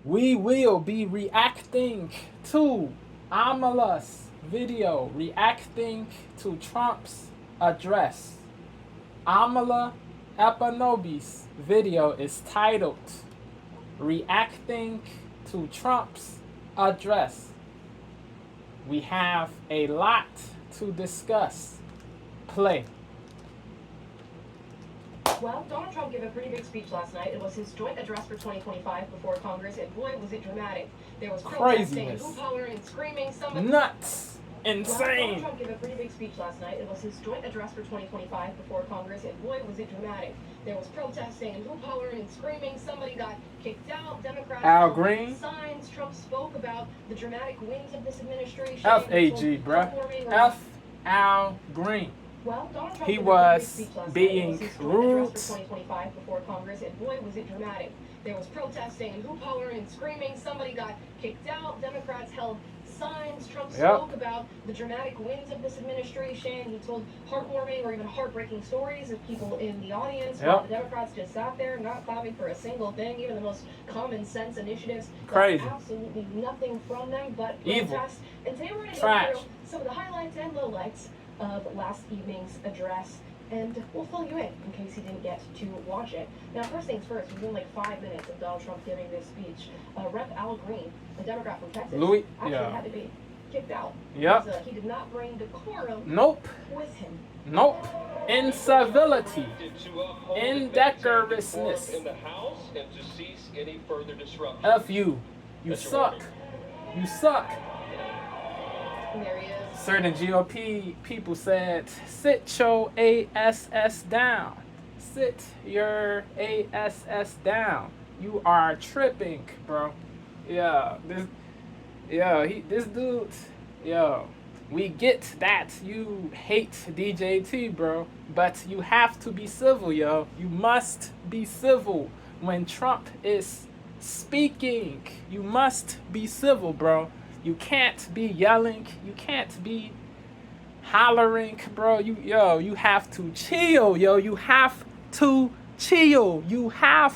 We will be reacting to Amala's video reacting to Trump's address. Amalaekpunobi's video is titled Reacting to Trump's Address. We have a lot to discuss. Play. Well, Donald Trump gave a pretty big speech last night. It was his joint address for 2025 before Congress, and boy, was it dramatic. There was protesting, hoop hollering, and screaming. Somebody nuts, insane. Well, Donald Trump gave a pretty big speech last night. It was his joint address for 2025 before Congress, and boy, was it dramatic. There was protesting and hoop hollering and screaming. Somebody got kicked out. Democrats Al Green signs. Trump spoke about the dramatic wins of this administration. F-A-G, bruh. F-Al Green. Well, Donald Trump he was being rude. For 2025 before Congress, and boy, was it dramatic. There was protesting and hoop hollering and screaming. Somebody got kicked out. Democrats held signs. Trump spoke about the dramatic wins of this administration. He told heartwarming or even heartbreaking stories of people in the audience. While the Democrats just sat there, not clapping for a single thing, even the most common sense initiatives. Crazy. Absolutely nothing from them but evil. Protest. And today we're going to Trash. go through some of the highlights and lowlights of last evening's address, and we'll fill you in case you didn't get to watch it. Now, first things first, within like 5 minutes of Donald Trump giving this speech, Rep. Al Green, a Democrat from Texas, actually had to be kicked out. Because, he did not bring decorum with him. Incivility. Indecorousness. F you. You suck. You suck. There he is. Certain GOP people said, sit your ASS down. Sit your ASS down. You are tripping, bro. Yeah, this dude, we get that you hate DJT, bro, but you have to be civil, yo. You must be civil when Trump is speaking. You must be civil, bro. You can't be yelling. You can't be hollering, bro. You have to chill, yo. You have to chill. You have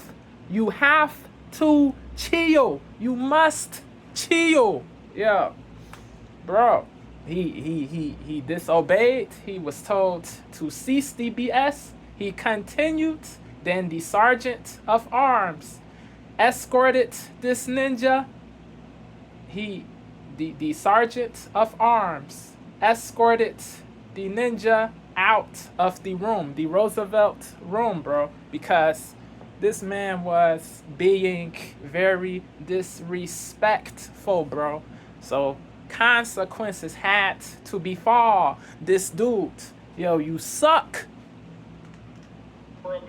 to chill. You must chill. Yeah. Bro. He disobeyed. He was told to cease the BS. He continued. Then the sergeant of arms escorted this ninja. The sergeant of arms escorted the ninja out of the room, the Roosevelt room, bro, because this man was being very disrespectful, bro. So consequences had to befall this dude. Yo, you suck.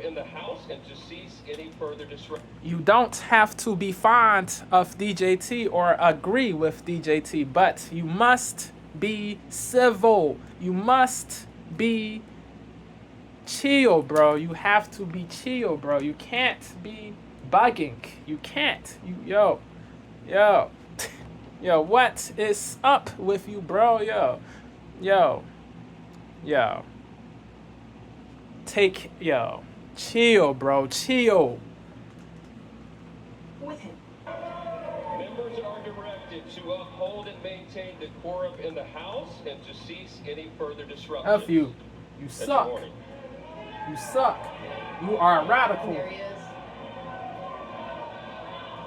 In the House and to cease any further disruption. You don't have to be fond of DJT or agree with DJT, but you must be civil. You must be chill, bro. You have to be chill, bro. You can't be bugging. You can't. Yo, what is up with you, bro? Yo. Chill, bro. Chill. With him. Members are directed to uphold and maintain decorum in the House and to cease any further disruption. F you. You suck. You suck. You are a radical. There he is.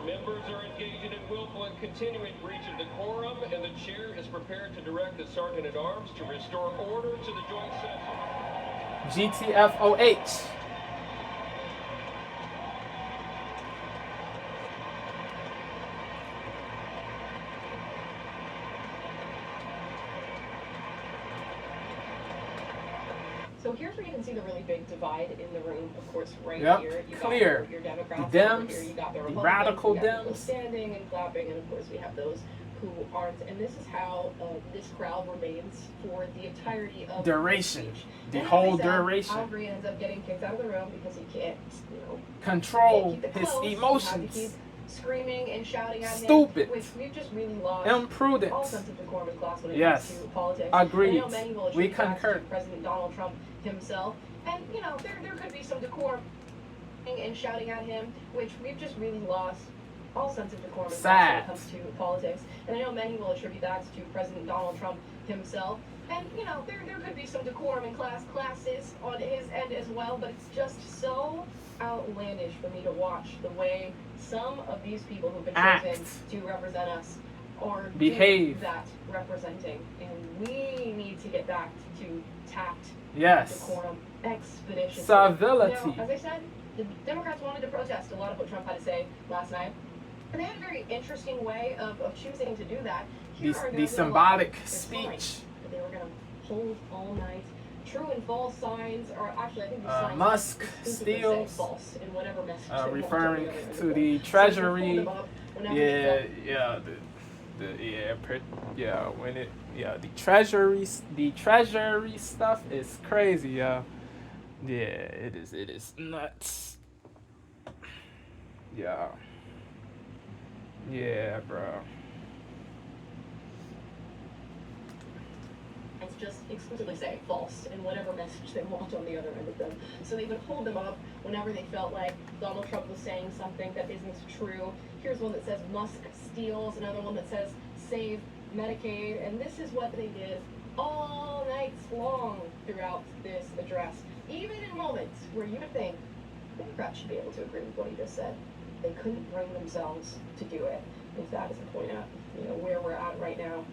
Members are engaging in willful and continuing breach of decorum, and the chair is prepared to direct the Sergeant at Arms to restore order to the joint session. GTFOH. So here's where you can see the really big divide in the room. Of course, right here, you clear. got your Democrats, the Dems, here, you got the Republicans, radical you got Dems, people standing and clapping, and of course we have those who aren't. And this is how this crowd remains for the entirety of duration, the whole duration. Al Green ends up getting kicked out of the room because he can't, control keep his close. emotions. Screaming and shouting at Stupid. him, which we've just really lost Imprudent. all sense of decorum and class when it Yes. comes to politics. Agreed. And, many will We attribute that concur. to President Donald Trump himself, and there could be some decorum and shouting at him, which we've just really lost all sense of decorum when Sad. it comes to politics. And I know many will attribute that to President Donald Trump himself. And, you know, there could be some decorum in classes on his end as well, but it's just so outlandish for me to watch the way some of these people who've been chosen to represent us are behave that representing. And we need to get back to tact, yes, decorum, expedition, civility. Now, as I said, the Democrats wanted to protest a lot of what Trump had to say last night. And they had a very interesting way of choosing to do that. The symbolic speech. They were going to hold all night. True and false signs, or actually I think the signs Musk steals false in whatever message referring to the Treasury. The Treasury stuff is crazy, yo. Yeah, it is nuts. Yeah. Yeah, bro. It's just exclusively say false in whatever message they want on the other end of them. So they would hold them up whenever they felt like Donald Trump was saying something that isn't true. Here's one that says Musk steals, another one that says save Medicaid, and this is what they did all night long throughout this address. Even in moments where you would think Democrats should be able to agree with what he just said, they couldn't bring themselves to do it. If that is a point at, where we're at right now,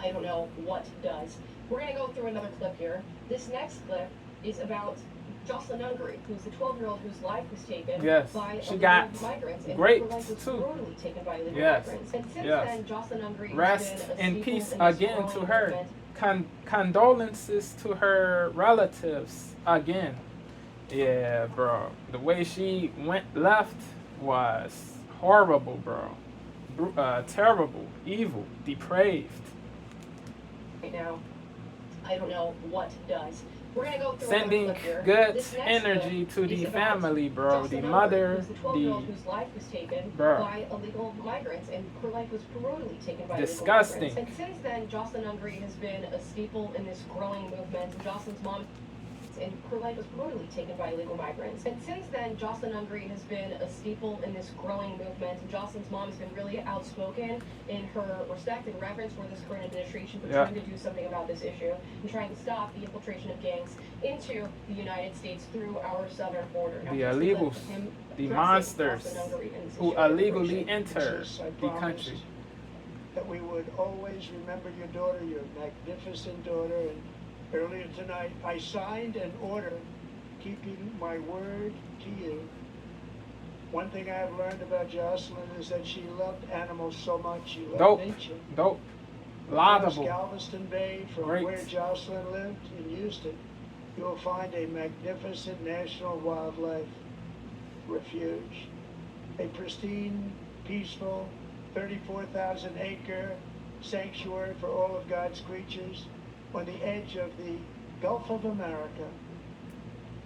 I don't know what does. We're going to go through another clip here. This next clip is about Jocelyn Ungary, who's the 12-year-old whose life was taken by illegal migrants. And her life was brutally taken by illegal migrants. And since then, Jocelyn Ungary rest in peace again to her. Condolences to her relatives again. Yeah, bro. The way she left was horrible, bro. Terrible, evil, depraved. Right now, I don't know what does. We're gonna go through sending good energy to the family, bro. The mother, the 12-year-old whose life was taken by illegal migrants, and her life was brutally taken by disgusting. illegal migrants. And since then, Jocelyn Ungary has been a staple in this growing movement. Jocelyn's mom, and her life was brutally taken by illegal migrants. And since then, Jocelyn Ungary has been a staple in this growing movement. And Jocelyn's mom has been really outspoken in her respect and reverence for this current administration for trying to do something about this issue and trying to stop the infiltration of gangs into the United States through our southern border. The illegals, the monsters who illegally enter the country. That we would always remember your daughter, your magnificent daughter, and earlier tonight, I signed an order keeping my word to you. One thing I have learned about Jocelyn is that she loved animals so much. She loved nature. Laudable. Galveston Bay, from where Jocelyn lived in Houston, you will find a magnificent national wildlife refuge. A pristine, peaceful, 34,000-acre sanctuary for all of God's creatures on the edge of the Gulf of America.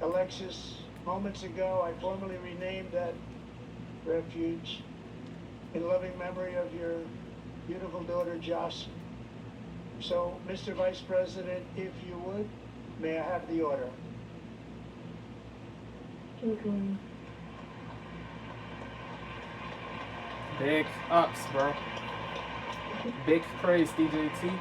Alexis, moments ago, I formally renamed that refuge in loving memory of your beautiful daughter, Jocelyn. So, Mr. Vice President, if you would, may I have the order? Big ups, bro. Big praise, DJT.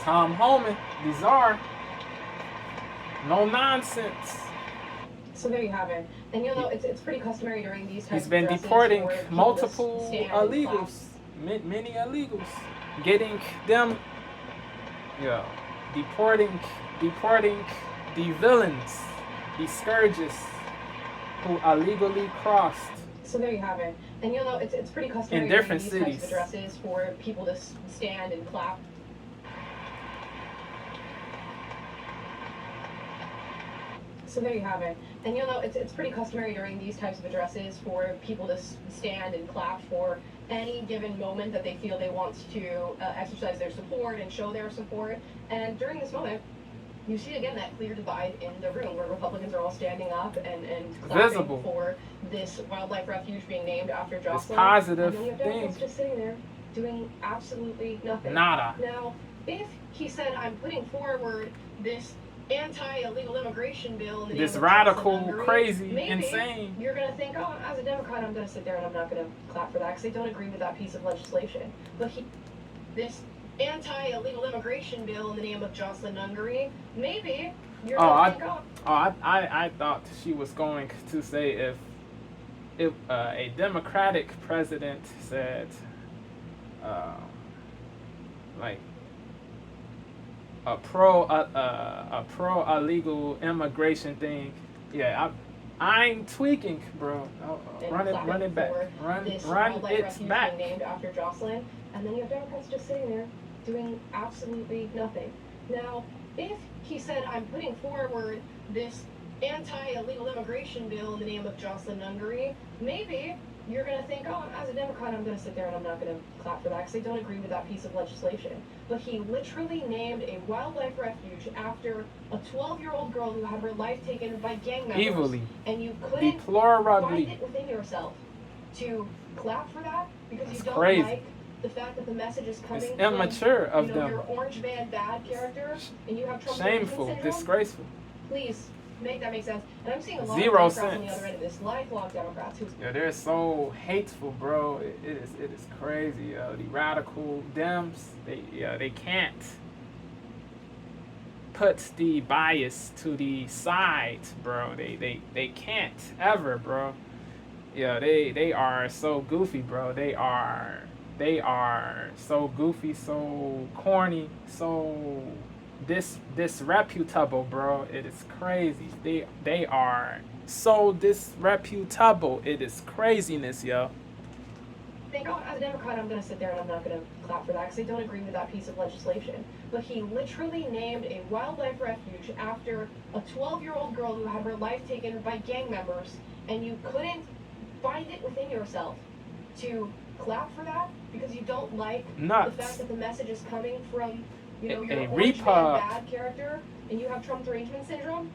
Tom Homan, bizarre. No nonsense. So there you have it. And you'll know it's pretty customary during these types He's been of deporting multiple illegals, many illegals, getting them, deporting the villains, the scourges who illegally crossed. So there you have it. And you'll know it's pretty customary in different during these cities. types of addresses for people to stand and clap. So there you have it. And you'll know it's pretty customary during these types of addresses for people to stand and clap for any given moment that they feel they want to exercise their support and show their support. And during this moment, you see again that clear divide in the room where Republicans are all standing up and clapping for this wildlife refuge being named after Jocelyn. This positive and then you have Democrats just sitting there doing absolutely nothing. Nada. Now, if he said, I'm putting forward this anti-illegal immigration bill in the This name of radical, Johnson Hungary, crazy, maybe insane. you're going to think, oh, as a Democrat, I'm going to sit there and I'm not going to clap for that because I don't agree with that piece of legislation. But this anti-illegal immigration bill in the name of Jocelyn Hungary, maybe you're going to think, I thought she was going to say if a Democratic president said, like a pro illegal immigration thing, yeah, I'm tweaking, bro. Run it back. Run it back. Named after Jocelyn, and then you have Democrats just sitting there doing absolutely nothing. Now, if he said, I'm putting forward this anti-illegal immigration bill in the name of Jocelyn Hungary, maybe you're going to think, oh, as a Democrat, I'm going to sit there and I'm not going to clap for that because I don't agree with that piece of legislation. But he literally named a wildlife refuge after a 12-year-old girl who had her life taken by gang members. Evilly. And you couldn't Deplorably. find it within yourself to clap for that because That's you don't crazy. like the fact that the message is coming It's immature from, of them. your orange man bad character, and you have Trump Shameful, syndrome. disgraceful. Please make that make sense. And I'm seeing a lot Zero of Democrats on the sense. other end of this, lifelong Democrats who Yeah, they're so hateful, bro. It is crazy. The radical Dems, they can't put the bias to the side, bro. They can't ever, bro. Yeah, they are so goofy, bro. They are so goofy, so corny, so disreputable, bro. It is crazy. They are so disreputable. It is craziness, yo. think, oh, as a Democrat, I'm going to sit there and I'm not going to clap for that because I don't agree with that piece of legislation. But he literally named a wildlife refuge after a 12-year-old girl who had her life taken by gang members, and you couldn't find it within yourself to clap for that because you don't like Nuts. the fact that the message is coming from, you know, A your orange man repub. bad character, and you have Trump derangement syndrome.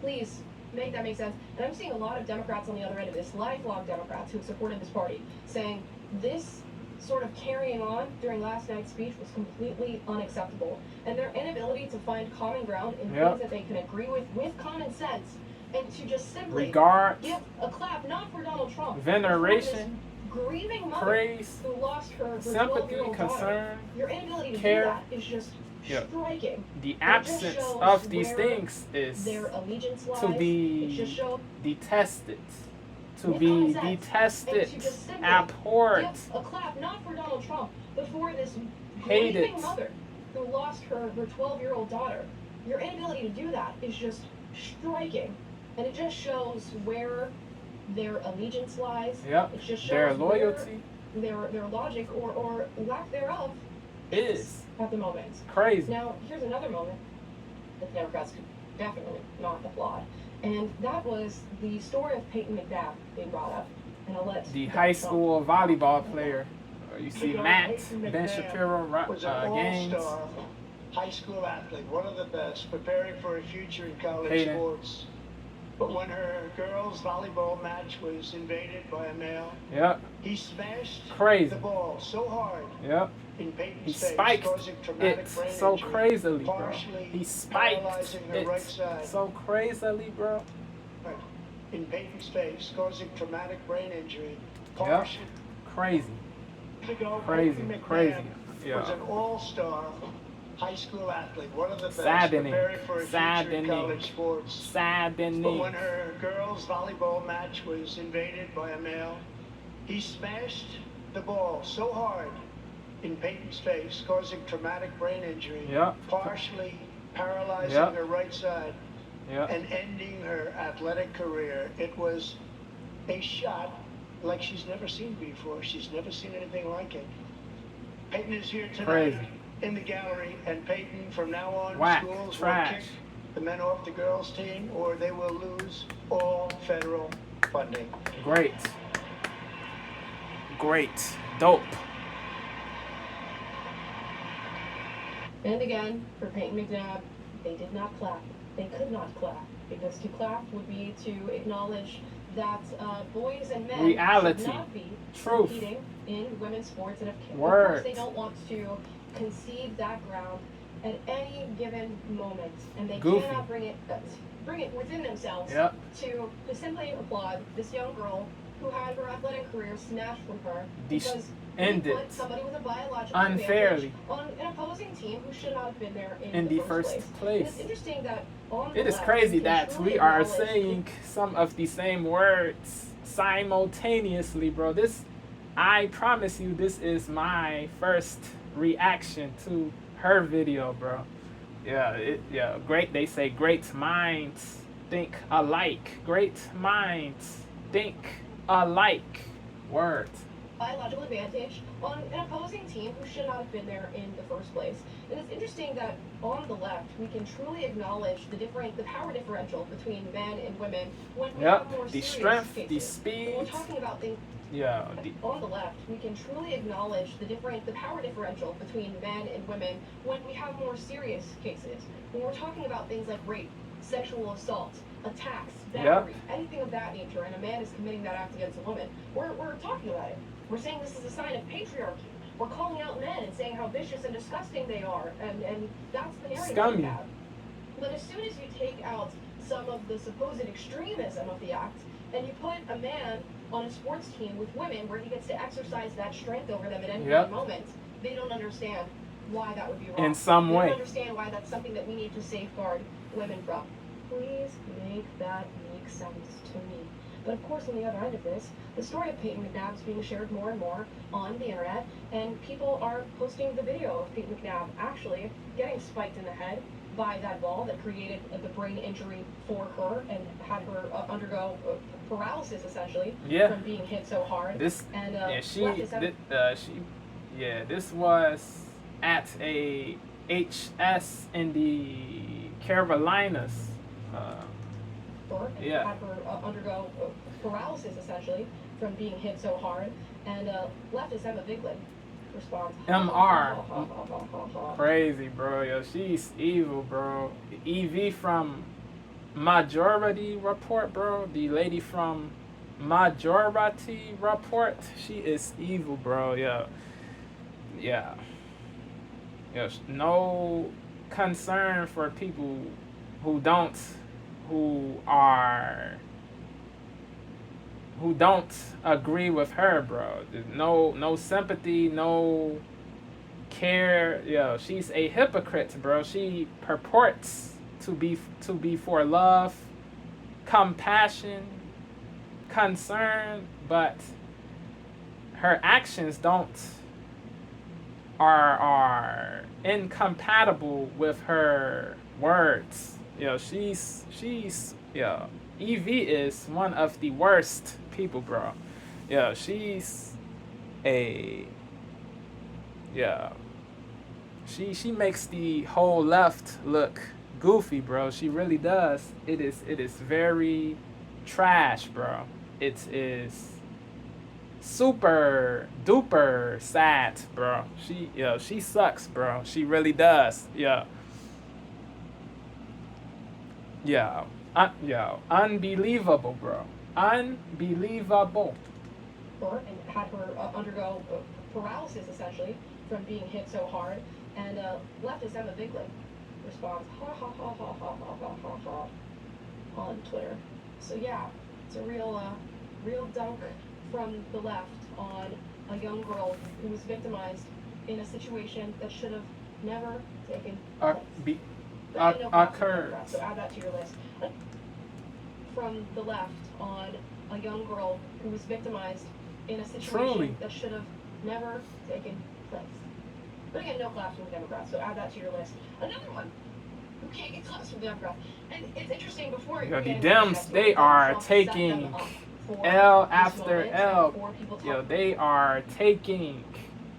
Please make that make sense. And I'm seeing a lot of Democrats on the other end of this, lifelong Democrats who have supported this party, saying this sort of carrying on during last night's speech was completely unacceptable. And their inability to find common ground in Yep. things that they can agree with common sense, and to just simply Regard, give a clap, not for Donald Trump, veneration, but for this grieving mother praise, who lost her sympathy, 12-year-old daughter. concern, Your inability to care. do that is just Yep. striking. the just absence shows of these where things is Their allegiance lies. to It be just shows detested, to with be common sense, detested, and to just simply abhorred, give a clap, not for Donald Trump, but for this Hate grieving it. mother who lost her 12-year-old daughter. Your inability to do that is just striking, and it just shows where their allegiance lies. Yep. It just shows Their where loyalty their logic or lack thereof is at the moment. crazy. Now, here's another moment that the Democrats could definitely not applaud, and that was the story of Peyton McNabb being brought up. And I'll let The Donald high Trump- school volleyball player. You see You know, Matt, Peyton Ben McNabb Shapiro, was an Gaines, all-star high school athlete, one of the best, preparing for a future in college Hayden. sports. But when her girls' volleyball match was invaded by a male, Yep, he smashed Crazy. the ball so hard yep. in He Peyton's face, spiked causing traumatic it brain so injury, crazily, bro. partially He spiked paralyzing her it right side. so crazily, bro. In Peyton's face, causing traumatic brain injury, partially Crazy, ago, crazy, Peyton McNabb crazy. was Yeah. an all-star high school athlete, one of the best, Saddening, preparing for a future in saddening, college sports. But saddening. when her girls' volleyball match was invaded by a male, he smashed the ball so hard in Peyton's face, causing traumatic brain injury, Yep. partially paralyzing Yep. her right side, Yep. and ending her athletic career. It was a shot like she's never seen before. She's never seen anything like it. Peyton is here tonight Crazy. in the gallery, and Peyton, from now on, Whack, schools trash. will kick the men off the girls' team, or they will lose all federal funding. Great. Great. Dope. And again, for Peyton McNabb, they did not clap. They could not clap, because to clap would be to acknowledge that boys and men Reality. should not be Truth. competing in women's sports, and of course Word. they don't want to concede that ground at any given moment, and they Goofy. cannot bring it within themselves Yep. to simply applaud this young girl who had her athletic career snatched from her because ended put somebody with a biological unfairly advantage on an opposing team who should not have been there in the first And place. it's interesting that on the It is left, crazy we can that truly we are acknowledge saying some of the same words simultaneously, bro. This, I promise you, this is my first reaction to her video, bro. Yeah, great. They say great minds think alike. Great minds think alike. Word. biological advantage on an opposing team who should not have been there in the first place. And it's interesting that on the left, we can truly acknowledge the power differential between men and women when we have more The serious strength, cases. the When speed. we're talking about things Yeah. on the left, we can truly acknowledge the power differential between men and women when we have more serious cases. When we're talking about things like rape, sexual assault, attacks, battery, anything of that nature, and a man is committing that act against a woman, we're talking about it. We're saying this is a sign of patriarchy. We're calling out men and saying how vicious and disgusting they are, and that's the narrative Scummy. we have. But as soon as you take out some of the supposed extremism of the act, and you put a man on a sports team with women where he gets to exercise that strength over them at any given moment, they don't understand why that would be wrong. In some They way. don't understand why that's something that we need to safeguard women from. Please make that make sense to me. But of course, on the other end of this, the story of Peyton McNabb is being shared more and more on the internet, and people are posting the video of Peyton McNabb actually getting spiked in the head by that ball that created the brain injury for her and had her undergo paralysis essentially from being hit so hard. This and this was at a HS in the Carolinas. had her undergo paralysis essentially from being hit so hard, and leftist Emma Vigeland responds. MR. Crazy, bro. Yo, she's evil, bro. EV from Majority Report, bro. The lady from Majority Report. She is evil, bro. Yeah. No concern for people who don't agree with her, bro. There's no sympathy, no care. Yo, she's a hypocrite, bro. She purports to be for love, compassion, concern, but her actions are incompatible with her words. She's EV is one of the worst people, bro. She's she makes the whole left look goofy, bro. She really does. It is very trash, bro. It is super duper sad, bro. She sucks, bro. She really does. Unbelievable, bro. Unbelievable. And had her undergo paralysis essentially from being hit so hard, and leftist Emma Vigeland responds on Twitter. So yeah, it's a real dunk from the left on a young girl who was victimized in a situation that should have never taken place. Occurred. So add that to your list. From the left on a young girl who was victimized in a situation that should have never taken place. But again, no claps from the Democrats, so add that to your list. Another one who can't get claps from the Democrats. And it's interesting, before the Dems, they are taking L after L. They are taking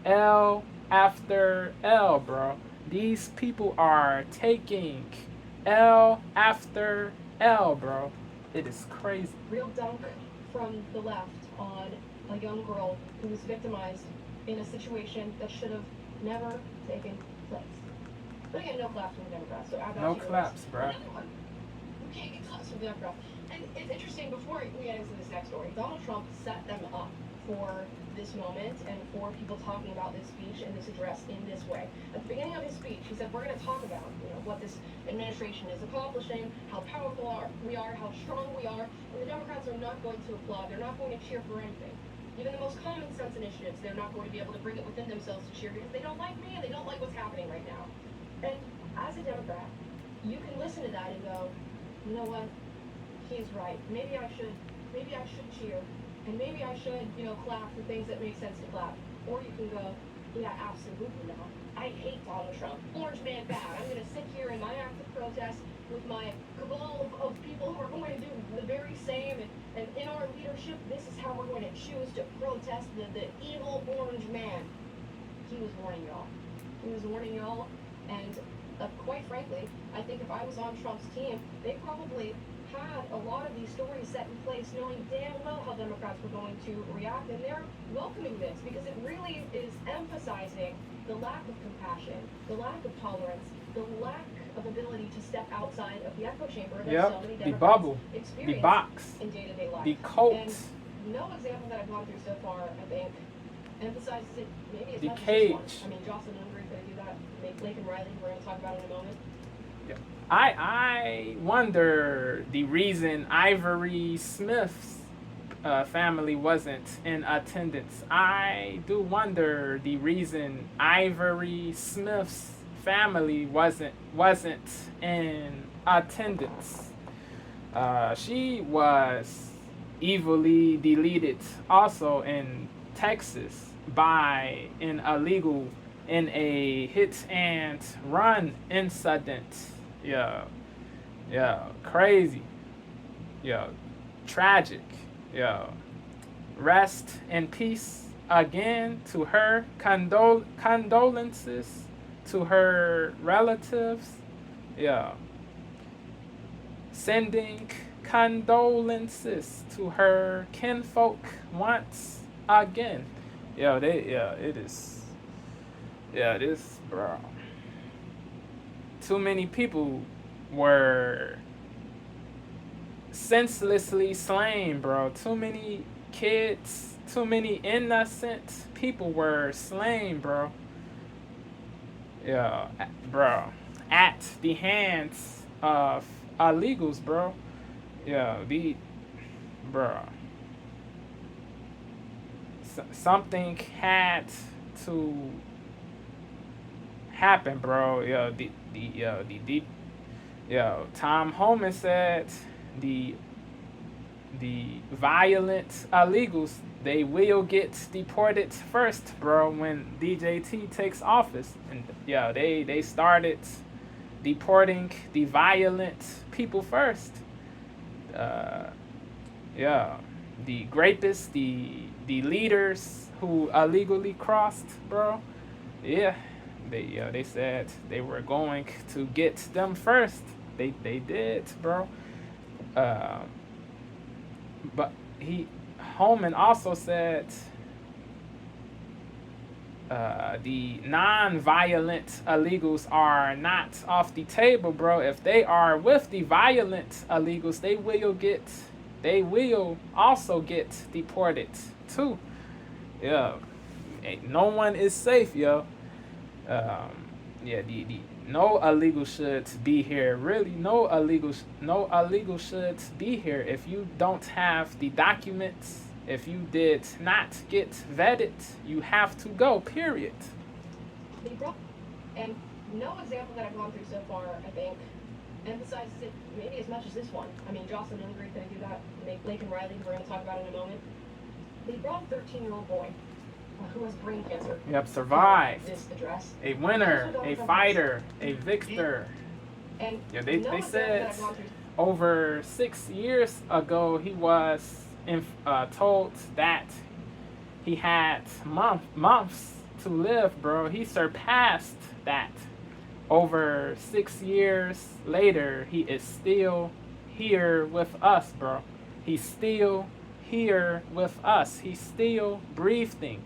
L after L, bro. These people are taking L after L, bro. It is crazy. Real dunk from the left on a young girl who was victimized in a situation that should have never taken place. But again, no claps from the Democrats, so add that to your claps, list. bro. Another one who can't get claps from the Democrats. And it's interesting, before we get into this next story, Donald Trump set them up for this moment and for people talking about this speech and this address in this way. At the beginning of his speech, he said, we're going to talk about, what this administration is accomplishing, how powerful we are, how strong we are, and the Democrats are not going to applaud. They're not going to cheer for anything. Even the most common sense initiatives, they're not going to be able to bring it within themselves to cheer because they don't like me and they don't like what's happening right now. And as a Democrat, you can listen to that and go, you know what, he's right. Maybe I should cheer. And maybe I should, clap for things that make sense to clap. Or you can go, yeah, absolutely not. I hate Donald Trump. Orange man bad. I'm going to sit here in my act of protest with my cabal of people who are going to do the very same. And in our leadership, this is how we're going to choose to protest the evil orange man. He was warning y'all. He was warning y'all. And quite frankly, I think if I was on Trump's team, they probably had a lot of these stories set in place knowing damn well how Democrats were going to react, and they're welcoming this because it really is emphasizing the lack of compassion, the lack of tolerance, the lack of ability to step outside of the echo chamber that so many Democrats the bubble, experience the box, in day-to-day life. the cult, and no example that I've gone through so far, I think, emphasizes it maybe as the much as cage. this one. I mean, Jocelyn Ungary could do that. Laken Riley, we're going to talk about in a moment. I wonder the reason Ivory Smith's family wasn't in attendance. I do wonder the reason Ivory Smith's family wasn't in attendance. She was evilly deleted also in Texas by in a hit and run incident. Yeah, crazy. Tragic. Rest in peace again to her. Condolences to her relatives. Sending condolences to her kinfolk once again. It is. This, bro. Too many people were senselessly slain, bro. Too many kids, too many innocent people were slain, bro. Bro. At the hands of illegals, bro. Something had to happen, bro. Tom Homan said the violent illegals, they will get deported first, bro, when DJT takes office. And they started deporting the violent people first. The rapists, the leaders who illegally crossed, bro. They said they were going to get them first. They did, bro. But Holman also said the non-violent illegals are not off the table, bro. If they are with the violent illegals, they will also get deported too. No one is safe, yo. No illegal should be here. Really, no illegal should be here. If you don't have the documents, if you did not get vetted, you have to go, period. And no example that I've gone through so far, I think, emphasizes it maybe as much as this one. I mean, Jocelyn Ungary could do that. Laken Riley, we're going to talk about in a moment. They brought a 13-year-old boy who has brain cancer. Survived. This address. A winner, a fighter, a victor. And they said over 6 years ago he was told that he had months to live, bro. He surpassed that. Over 6 years later, he is still here with us, bro. He's still here with us. He's still breathing.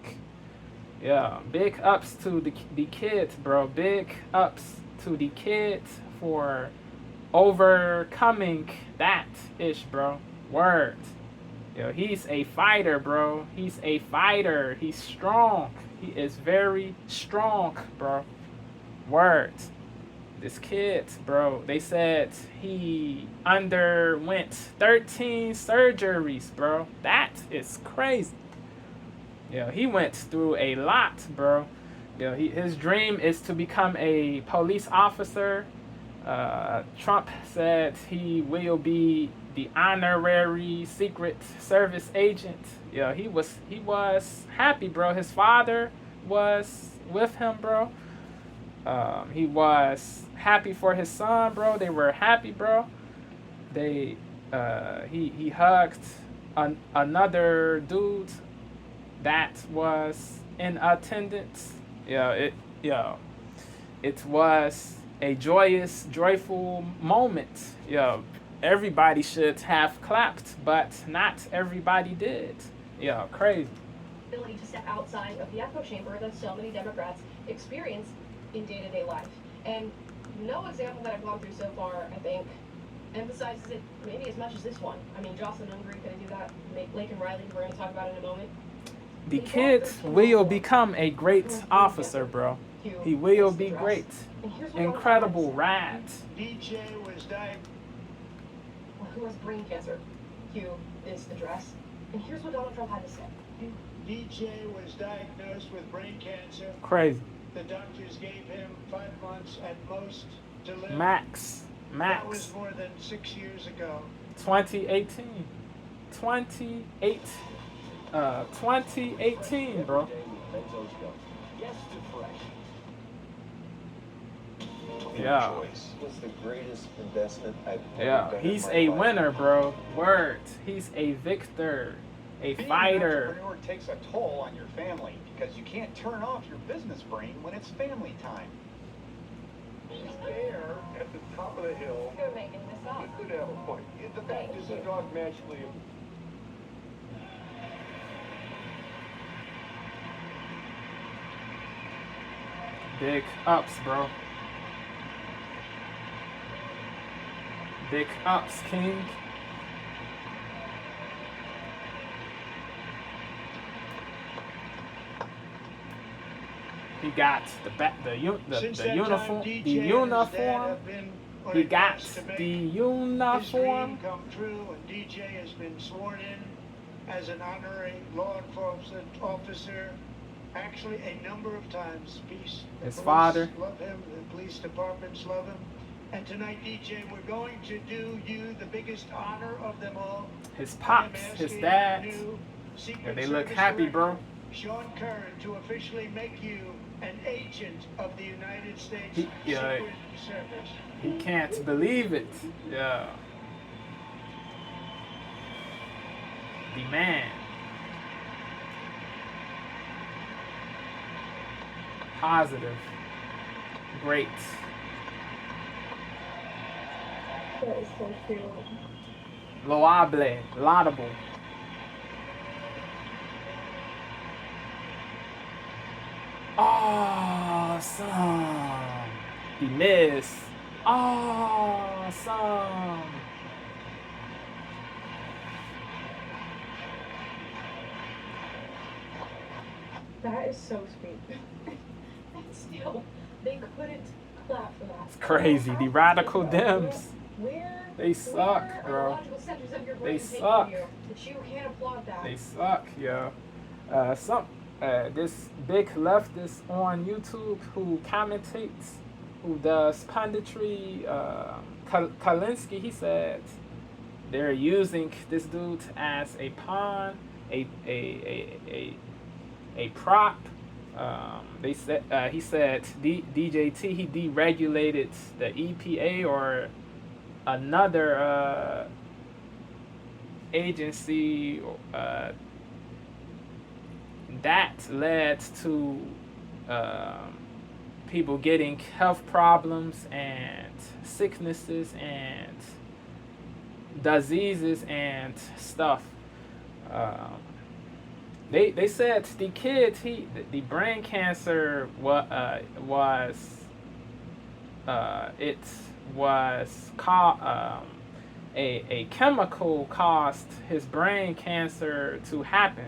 Big ups to the kids, bro. Big ups to the kids for overcoming that ish, bro. Word. Yo, he's a fighter, bro. He's a fighter. He's strong. He is very strong, bro. Words. This kid, bro, they said he underwent 13 surgeries, bro. That is crazy. Yo, he went through a lot, bro. Yo, his dream is to become a police officer. Trump said he will be the honorary Secret Service agent. Yeah, he was happy, bro. His father was with him, bro. He was happy for his son, bro. They were happy, bro. He hugged another dude that was in attendance. It was a joyful moment. Everybody should have clapped, but not everybody did. Crazy. Ability to step outside of the echo chamber that so many Democrats experience in day-to-day life. And no example that I've gone through so far, I think, emphasizes it maybe as much as this one. I mean, Jocelyn Ungary couldn't do that. Laken Riley, we're going to talk about in a moment. The kid will become a great officer, bro. He will be great. Incredible rat. DJ was diagnosed. Who has brain cancer? Hugh is the dress. And here's what Donald Trump had to say. DJ was diagnosed with brain cancer. Crazy. The doctors gave him 5 months at most to live. Max. That was more than 6 years ago. 2018. 2018, bro. Yeah. Was the greatest investment I've Yeah, he's a winner, bro. Words. He's a victor, a fighter. Being an entrepreneur takes a toll on your family because you can't turn off your business brain when it's family time. There, at the top of the hill, You're making this up. you could have a point. The fact is, the dog magically. Big ups, bro. Big ups, King. He got the uniform. The uniform. He got the uniform. His dream come true, and DJ has been sworn in as an honorary law enforcement officer. Actually, a number of times. His father love him. The police departments love him. And tonight, DJ, we're going to do you the biggest honor of them all. His pops, his dad. Yeah, they look happy, bro. Sean Curran, to officially make you an agent of the United States Secret Service. He can't believe it. Yeah. The man. Positive. Great. That is so cute. Loable. Laudable. Awesome. The miss. Awesome. That is so sweet. And still, they couldn't clap for that. It's crazy. The radical Dems. Where They suck, bro. They suck. That you can't applaud that. They suck, yo. This big leftist on YouTube who commentates, who does punditry, Kalinsky, he said they're using this dude as a pawn, a prop. He said DJT, he deregulated the EPA or another agency that led to people getting health problems and sicknesses and diseases and stuff. They said the kid, the brain cancer it was a chemical caused his brain cancer to happen.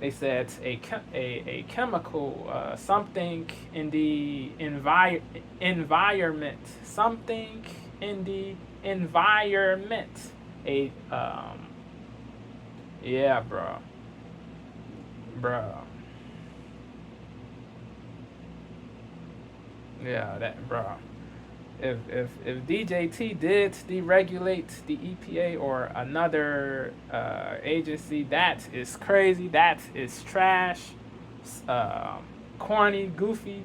They said a chemical, something in the environment, something in the environment. Yeah, bro. Yeah, that, bro. If DJT did deregulate the EPA or another agency, that is crazy. That is trash, corny, goofy,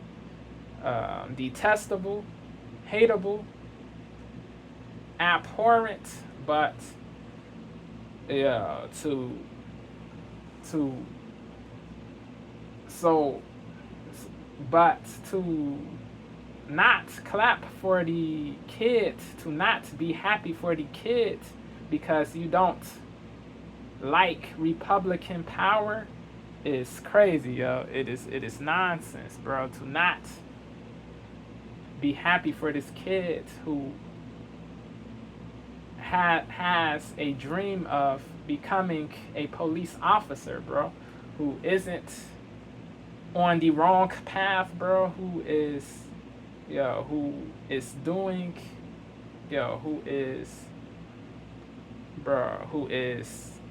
detestable, hateable, abhorrent. But yeah, so, but to not clap for the kid, to not be happy for the kid because you don't like Republican power is crazy, yo. It is nonsense, bro. To not be happy for this kid who has a dream of becoming a police officer, bro, who isn't on the wrong path, bro, who is doing, who is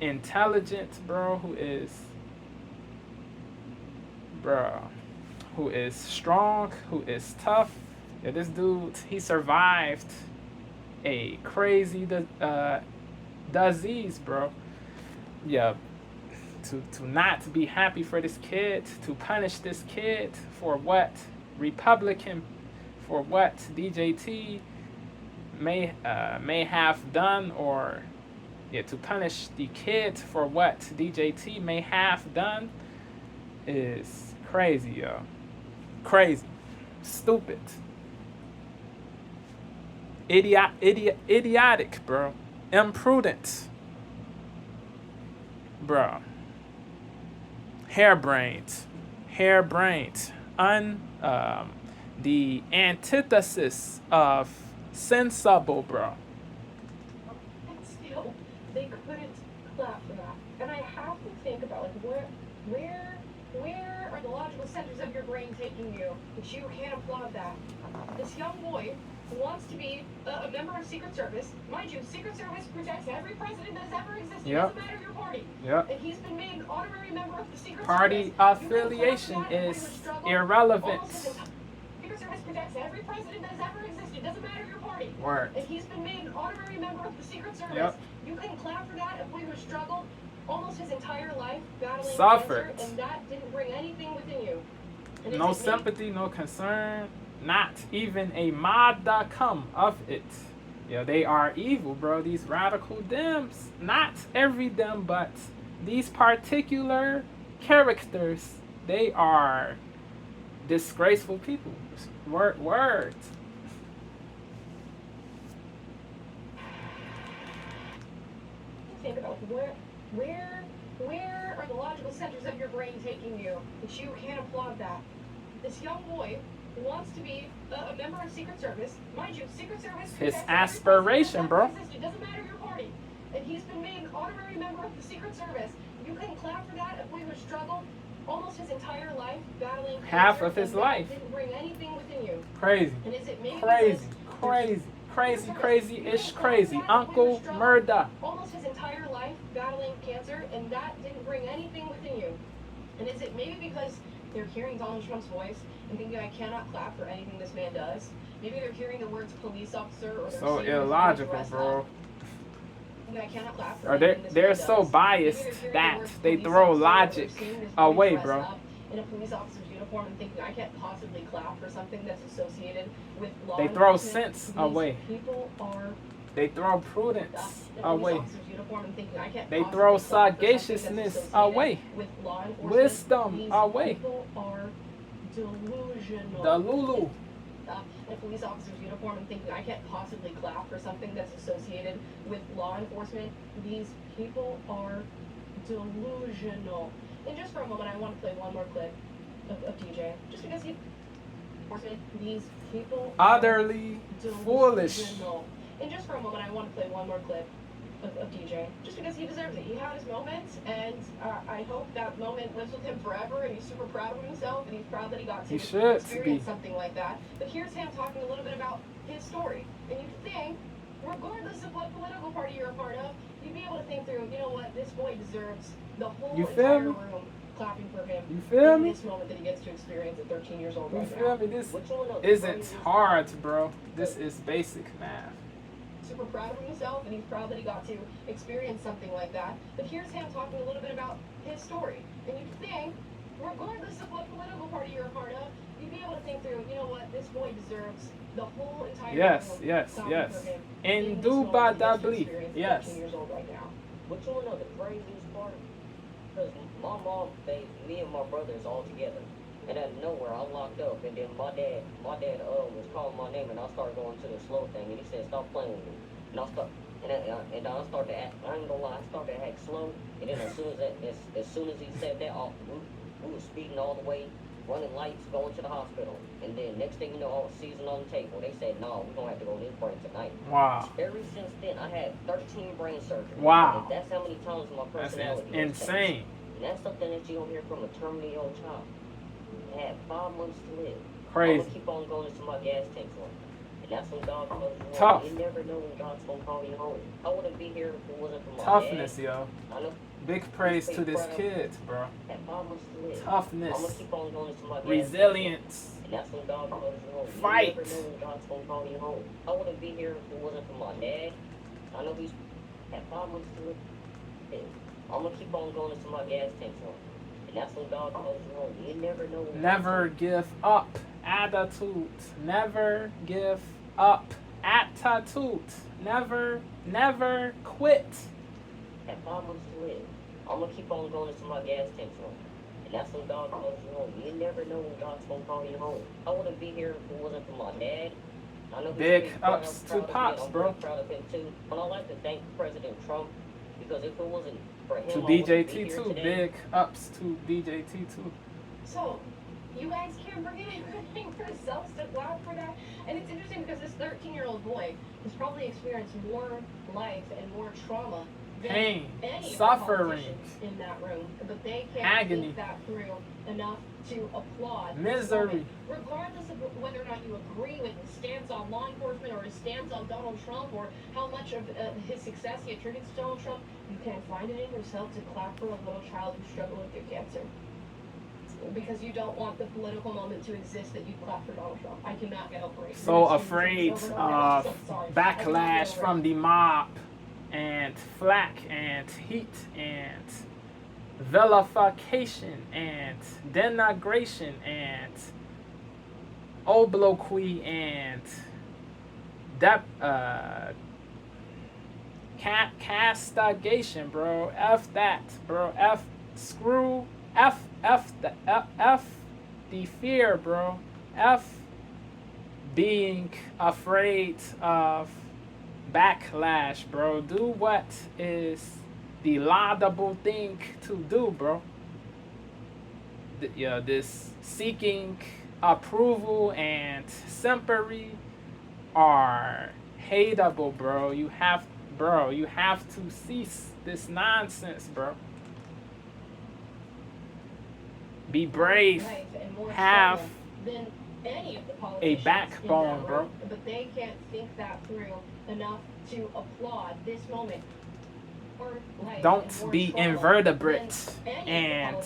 intelligent, bro, who is strong, who is tough. Yeah, this dude, he survived a crazy disease, bro. Yeah, to not be happy for this kid, to punish this kid for what DJT may have done, or to punish the kid for what DJT may have done is crazy, yo. Crazy, stupid, idiotic, bro, imprudent, bro, harebrained, the antithesis of sensible, bro. And still, they couldn't clap for that. And I have to think about, like, where are the logical centers of your brain taking you that you can't applaud that? This young boy who wants to be a member of Secret Service. Mind you, Secret Service protects every president that's ever existed. Yep. Doesn't matter your party. Yep. And he's been made an honorary member of the Secret Party Service. affiliation is irrelevant. Secret Service protects every president that's ever existed. Doesn't matter your party. Word. And he's been made an honorary member of the Secret Service. Yep. You couldn't clap for that, a boy who struggled almost his entire life battling Suffered. cancer, and that didn't bring anything within you. And No is it me? sympathy, no concern, not even a modicum of it. Yeah, they are evil, bro. These radical Dems. Not every Dem, but these particular characters, they are disgraceful people. Words. Think about where are the logical centers of your brain taking you that you can't applaud that? This young boy who wants to be a member of Secret Service. Mind you, Secret Service His protects every aspiration, president bro. that's ever existed. Doesn't matter your party. And he's been made an honorary member of the Secret Service. You couldn't clap for that, a boy who struggled almost his entire life battling Half cancer, of his and that life. didn't bring anything within you. Crazy. And is it maybe Crazy-ish crazy. Uncle Murda. Almost his entire life battling cancer, and that didn't bring anything within you. And is it maybe because they're hearing Donald Trump's voice and thinking, I cannot clap for anything this man does? Maybe they're hearing the words police officer, or they're So seeing his illogical, dress bro. up, and I cannot clap for Or anything this they're man so does. biased Maybe they're hearing that the words they police throw officer, or logic they're seeing this away, boy dressed bro. up in a police officer's uniform and thinking, I can't possibly clap for something that's associated with law They throw enforcement. sense These away. People are They throw prudence away. They They throw sagaciousness away. Wisdom away. People are delusional. The Lulu. In a police officer's uniform and thinking, I can't possibly clap for something that's associated with law enforcement. These people are delusional. And just for a moment, I want to play one more clip of DJ. Just because these people Utterly are foolish. delusional. And just for a moment, I want to play one more clip of DJ, just because he deserves it. He had his moments, and I hope that moment lives with him forever, and he's super proud of himself, and he's proud that he got to experience something like that. But here's him talking a little bit about his story. And you think, regardless of what political party you're a part of, you'd be able to think through, you know what, this boy deserves the whole entire room clapping for him. You feel me? This moment that he gets to experience at 13 years old You right feel now. me? This isn't hard, bro. This is basic math. Super proud of himself, and he's proud that he got to experience something like that. But here's him talking a little bit about his story. And you think, regardless of what political party you're a part of, you'd be able to think through, you know what, this boy deserves the whole entire Yes, room yes, clapping yes. for him. Indubitably. Yes. 13 years old right now. But you wanna know the craziest part? Because my mom bathed me and my brothers all together. And out of nowhere, I locked up. And then my dad was calling my name, and I started going to the slow thing. And he said, "Stop playing with me." And I started to act. I ain't gonna lie, I started to act slow. And then as soon as he said that, we was speeding all the way, running lights, going to the hospital. And then next thing you know, I was seizing on the table. They said, "No, we're gonna have to go to this brain tonight." Wow. Ever since then, I had 13 brain surgeries. Wow. And that's how many times my That's personality has insane. changed. And that's something that you don't hear from a terminally ill child. I had 5 months to live. I'm Crazy. gonna keep on going until my gas tank's on. And that's when God calls you home. Tough. You never know when God's gonna call you home. I wouldn't be here if it wasn't for my Toughness, dad. yo. I know. Big praise to this kid, bro. I had 5 months to live. I'm gonna Toughness. keep on going until my gas Resilience. and that's when God calls you home. Fight. You never know when God's gonna call you home. I wouldn't be here if it wasn't for my dad. I know he's had 5 months to live. I'm gonna keep on going until my gas tank's on. And that's when God calls you home. You never know when Never give up. Attitude. Never give up. Attitude. Never quit. Had 5 months to live. I'm gonna keep on going until my gas tank's on. And that's when God calls you home. You never know when God's gonna call you home. I wouldn't be here if it wasn't for my dad. I know he's Big pretty proud- ups I'm to proud of him. Pops, I'm bro. pretty proud of him too. But I like to thank President Trump because if it wasn't for him, To I wouldn't be here DJT2. today. Big ups to DJT2. So, you guys can't bring anything for yourselves to clap for that. And it's interesting because this 13-year-old boy has probably experienced more life and more trauma than Pain, any of the suffering, politicians in that room. But they can't agony, think that through enough to applaud this misery. moment. Regardless of whether or not you agree with his stance on law enforcement or his stance on Donald Trump or how much of his success he attributes to Donald Trump, you can't find it in yourself to clap for a little child who struggled with their cancer. Because you don't want the political moment to exist that you clap for Donald Trump. I cannot get over it. So afraid of backlash from the mob and flack and heat and vilification and denigration and obloquy and castigation, bro. F that, bro. F screw F the fear, bro. F being afraid of backlash, bro. Do what is the laudable thing to do, bro. This seeking approval and sympathy are hateable, bro. You have to cease this nonsense, bro. Be brave. Have a backbone, bro. But they can't think that through enough to applaud this moment. Don't be invertebrate and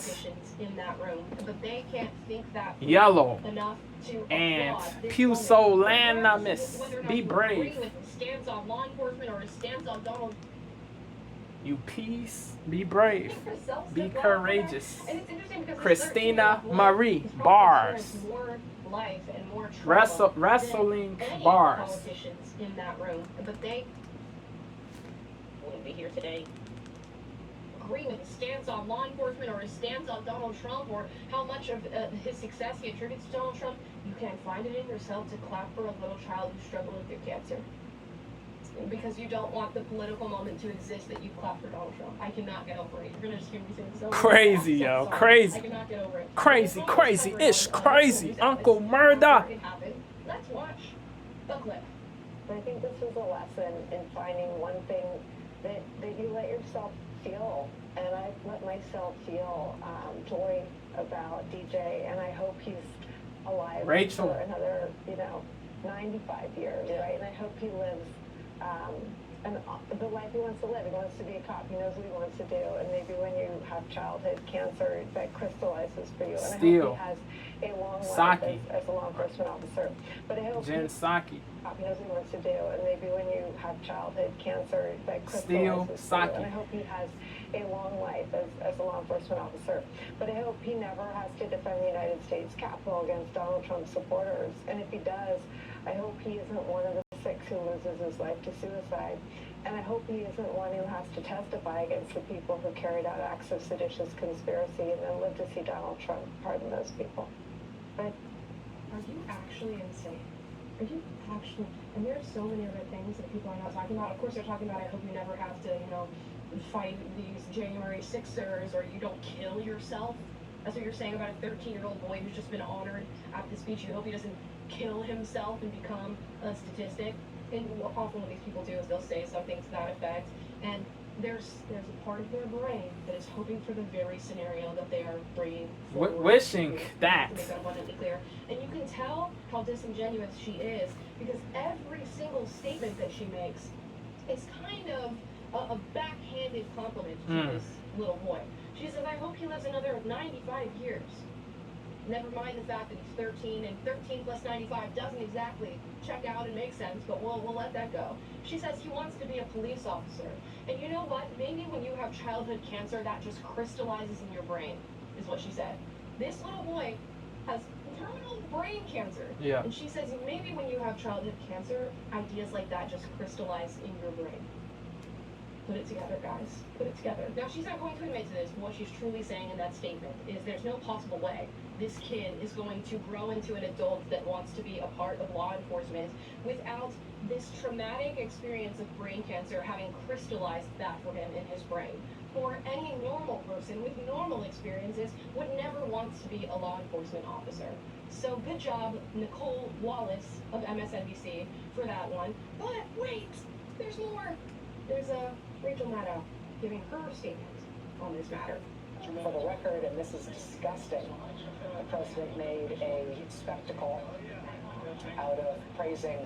in that room, but they can't think that yellow enough to and applaud pusillanimous. Be brave. With his stance on law enforcement or his stance on Donald. You peace. Be brave. Be courageous. And it's interesting because Christina Marie Bars. More life and more trauma Wrestling than any bars. of the politicians in that room, but they wouldn't be here today. agree with his stance on law enforcement or his stance on Donald Trump or how much of his success he attributes to Donald Trump. You can't find it in yourself to clap for a little child who struggled with their cancer. Because you don't want the political moment to exist that you clap for Donald Trump. I cannot get over it. You're gonna just hear me sing so Crazy, so yo, sorry. crazy. I cannot get over it. Crazy, crazy-ish, crazy. Uncle Murder. Let's watch the clip. I think this is a lesson in finding one thing that you let yourself feel, and I've let myself feel joy about DJ, and I hope he's alive Rachel. for another, 95 years, right? And I hope he lives the life he wants to live. He wants to be a cop. He knows what he wants to do. And maybe when you have childhood cancer, that crystallizes for you. And I hope he has a long life as a law enforcement officer. But I hope he knows what he wants to do. And maybe when you have childhood cancer, that crystallizes for you. And I hope he has a long life as a law enforcement officer. But I hope he never has to defend the United States Capitol against Donald Trump supporters. And if he does, I hope he isn't one of the 6 who loses his life to suicide. And I hope he isn't one who has to testify against the people who carried out acts of seditious conspiracy and then live to see Donald Trump pardon those people. But are you actually insane? Are you actually? And there's so many other things that people are not talking about. Of course, they're talking about, I hope you never have to, fight these January 6ers, or you don't kill yourself. That's what you're saying about a 13-year-old boy who's just been honored at the speech. You hope he doesn't kill himself and become a statistic. And what often what these people do is they'll say something to that effect, and there's a part of their brain that is hoping for the very scenario that they are bringing forward. Wishing that. To make that abundantly clear. And you can tell how disingenuous she is, because every single statement that she makes is kind of a backhanded compliment to this little boy. She says, I hope he lives another 95 years. Never mind the fact that he's 13, and 13 plus 95 doesn't exactly check out and make sense, but we'll let that go. She says he wants to be a police officer. And you know what? Maybe when you have childhood cancer, that just crystallizes in your brain, is what she said. This little boy has terminal brain cancer. Yeah. And she says maybe when you have childhood cancer, ideas like that just crystallize in your brain. Put it together, guys. Put it together. Now, she's not going to admit to this, but what she's truly saying in that statement is there's no possible way this kid is going to grow into an adult that wants to be a part of law enforcement without this traumatic experience of brain cancer having crystallized that for him in his brain. For any normal person with normal experiences would never want to be a law enforcement officer. So good job, Nicole Wallace of MSNBC, for that one. But wait, there's more. There's Rachel Maddow giving her statement on this matter. For the record, and this is disgusting, the president made a spectacle out of praising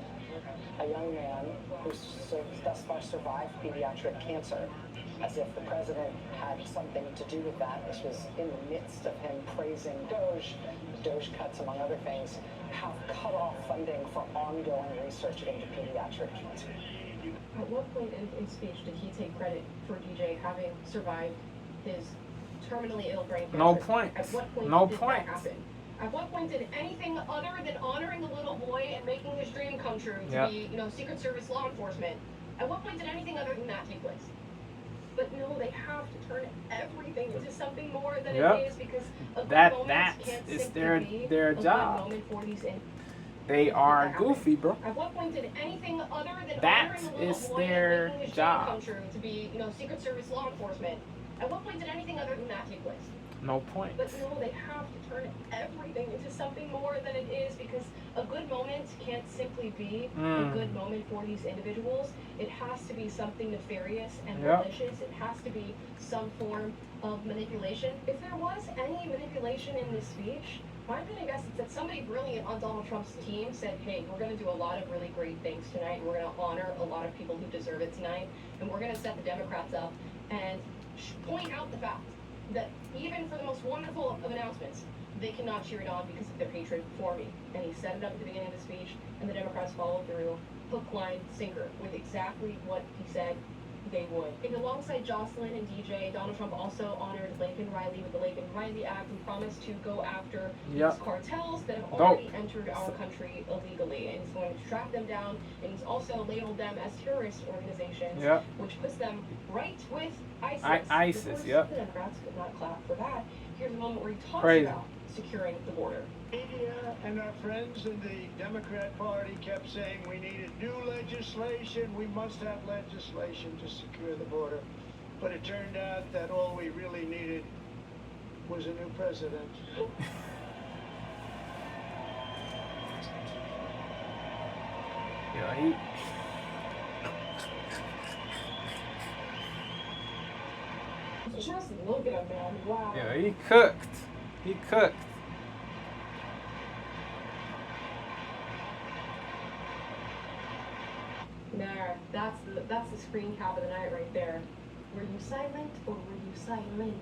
a young man who's thus far survived pediatric cancer, as if the president had something to do with that. This was in the midst of him praising Doge. Doge cuts, among other things, have cut off funding for ongoing research into pediatric cancer. At what point in speech did he take credit for DJ having survived his terminally ill brain cancer? No point. At what point No did point. that happen? At what point did anything other than honoring the little boy and making his dream come true to be, Secret Service law enforcement, at what point did anything other than that take place? But no, they have to turn everything into something more than it is, because a good moment can't is simply be their job. A good moment for these They are goofy, bro. At what point did anything other than That honoring the little is boy their and making his job. dream come true to be, Secret Service law enforcement? At what point did anything other than that take place? No point. But no, they have to turn everything into something more than it is, because a good moment can't simply be a good moment for these individuals. It has to be something nefarious and malicious. It has to be some form of manipulation. If there was any manipulation in this speech, I'm going to guess it's that somebody brilliant on Donald Trump's team said, hey, we're going to do a lot of really great things tonight. We're going to honor a lot of people who deserve it tonight. And we're going to set the Democrats up and point out the fact that even for the most wonderful of announcements, they cannot cheer it on because of their hatred for me. And he set it up at the beginning of the speech, and the Democrats followed through, hook, line, sinker, with exactly what he said they would. And alongside Jocelyn and DJ, Donald Trump also honored Laken Riley with the Laken Riley Act and promised to go after these cartels that have already entered our country illegally. And he's going to track them down, and he's also labeled them as terrorist organizations, which puts them right with ISIS. The Democrats could not clap for that. Here's a moment where he talks about securing the border. Media and our friends in the Democrat Party kept saying we needed new legislation, we must have legislation to secure the border. But it turned out that all we really needed was a new president. Just look at him, man. Wow. Yeah, he cooked. He cooked. There, that's the screen cap of the night right there. Were you silent or were you silenced?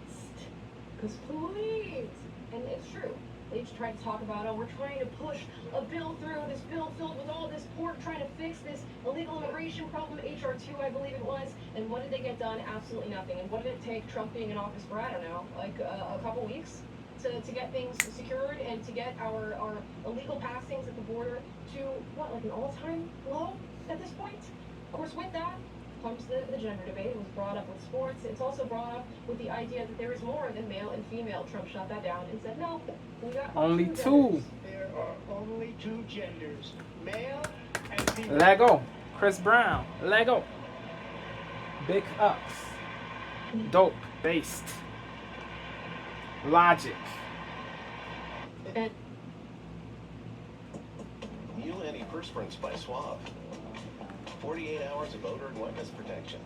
Because please, and it's true. They just tried to talk about, oh, we're trying to push a bill through, this bill filled with all this pork, trying to fix this illegal immigration problem, HR 2, I believe it was. And what did they get done? Absolutely nothing. And what did it take Trump being in office for, I don't know, like a couple weeks to get things secured and to get our illegal passings at the border to, what, like an all-time low at this point? Of course, with that comes the gender debate. It was brought up with sports. It's also brought up with the idea that there is more than male and female. Trump shut that down and said, no, we got Only genders." two. There are only two genders, male and female. Let go. Chris Brown. Let go. Big ups. Dope. Based. Logic. And New antiperspirants by Swab. 48 hours of odor and wetness protection.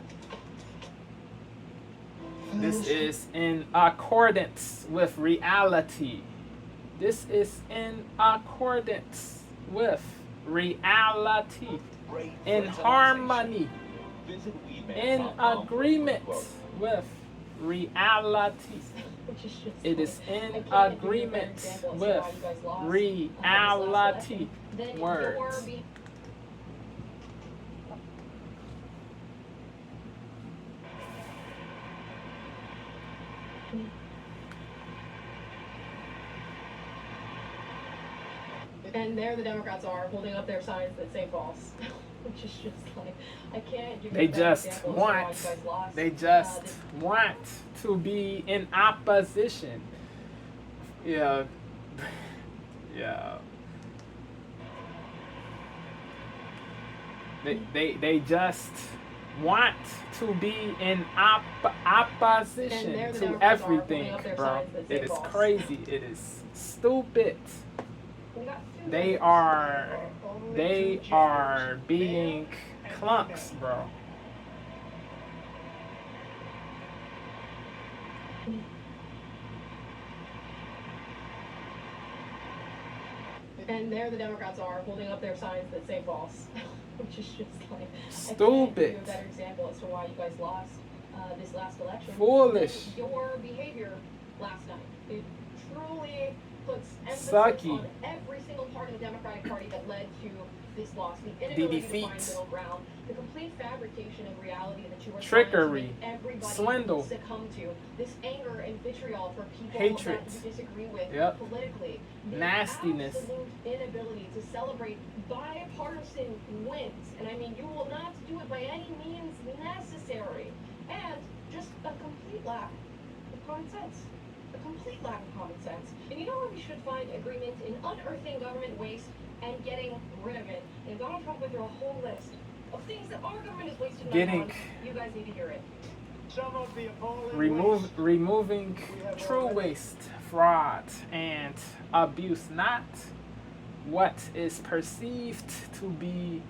This is in accordance with reality. This is in accordance with reality. Great In fertilization. harmony. Visit In weedman.com. agreement with reality. which is just It is I in can't think of a better agreement example as to with why you guys lost, reality. this last election. Then Words. your be- And there the Democrats are holding up their signs that say false. Which is just like, I can't give you They a better just example as to why want, you guys lost. they just This- want to be in opposition. Yeah. Yeah. They just want to be in opposition And there the to Democrats are holding everything, up their bro. signs that say It is false. crazy. It is stupid. we got two They genders. are There are only they two genders, are being male and clunks, female. bro. And there the Democrats are holding up their signs that say false. Which is just like, I can't give Stupid. you a better example as to why you guys lost this last election. Foolish. than your behavior last night. It truly puts emphasis Sucky. on every single part of the Democratic Party that led to this loss. The inability to find defeat. middle ground, the complete fabrication of reality that you were Trickery. trying to make everybody Swindle. succumb to. This anger and vitriol for people Hatred. that you disagree with Yep. politically. The Nastiness. absolute inability to celebrate bipartisan wins. And I mean, you will not do it by any means necessary. And just a complete lack of common sense. A complete lack of common sense. And you know where we should find agreement in unearthing government waste and getting rid of it. And Donald Trump went through a whole list of things that our government is wasting money Getting- on. You guys need to hear it. Some of the appalling waste Removing true waste, fraud, and abuse, not what is perceived to be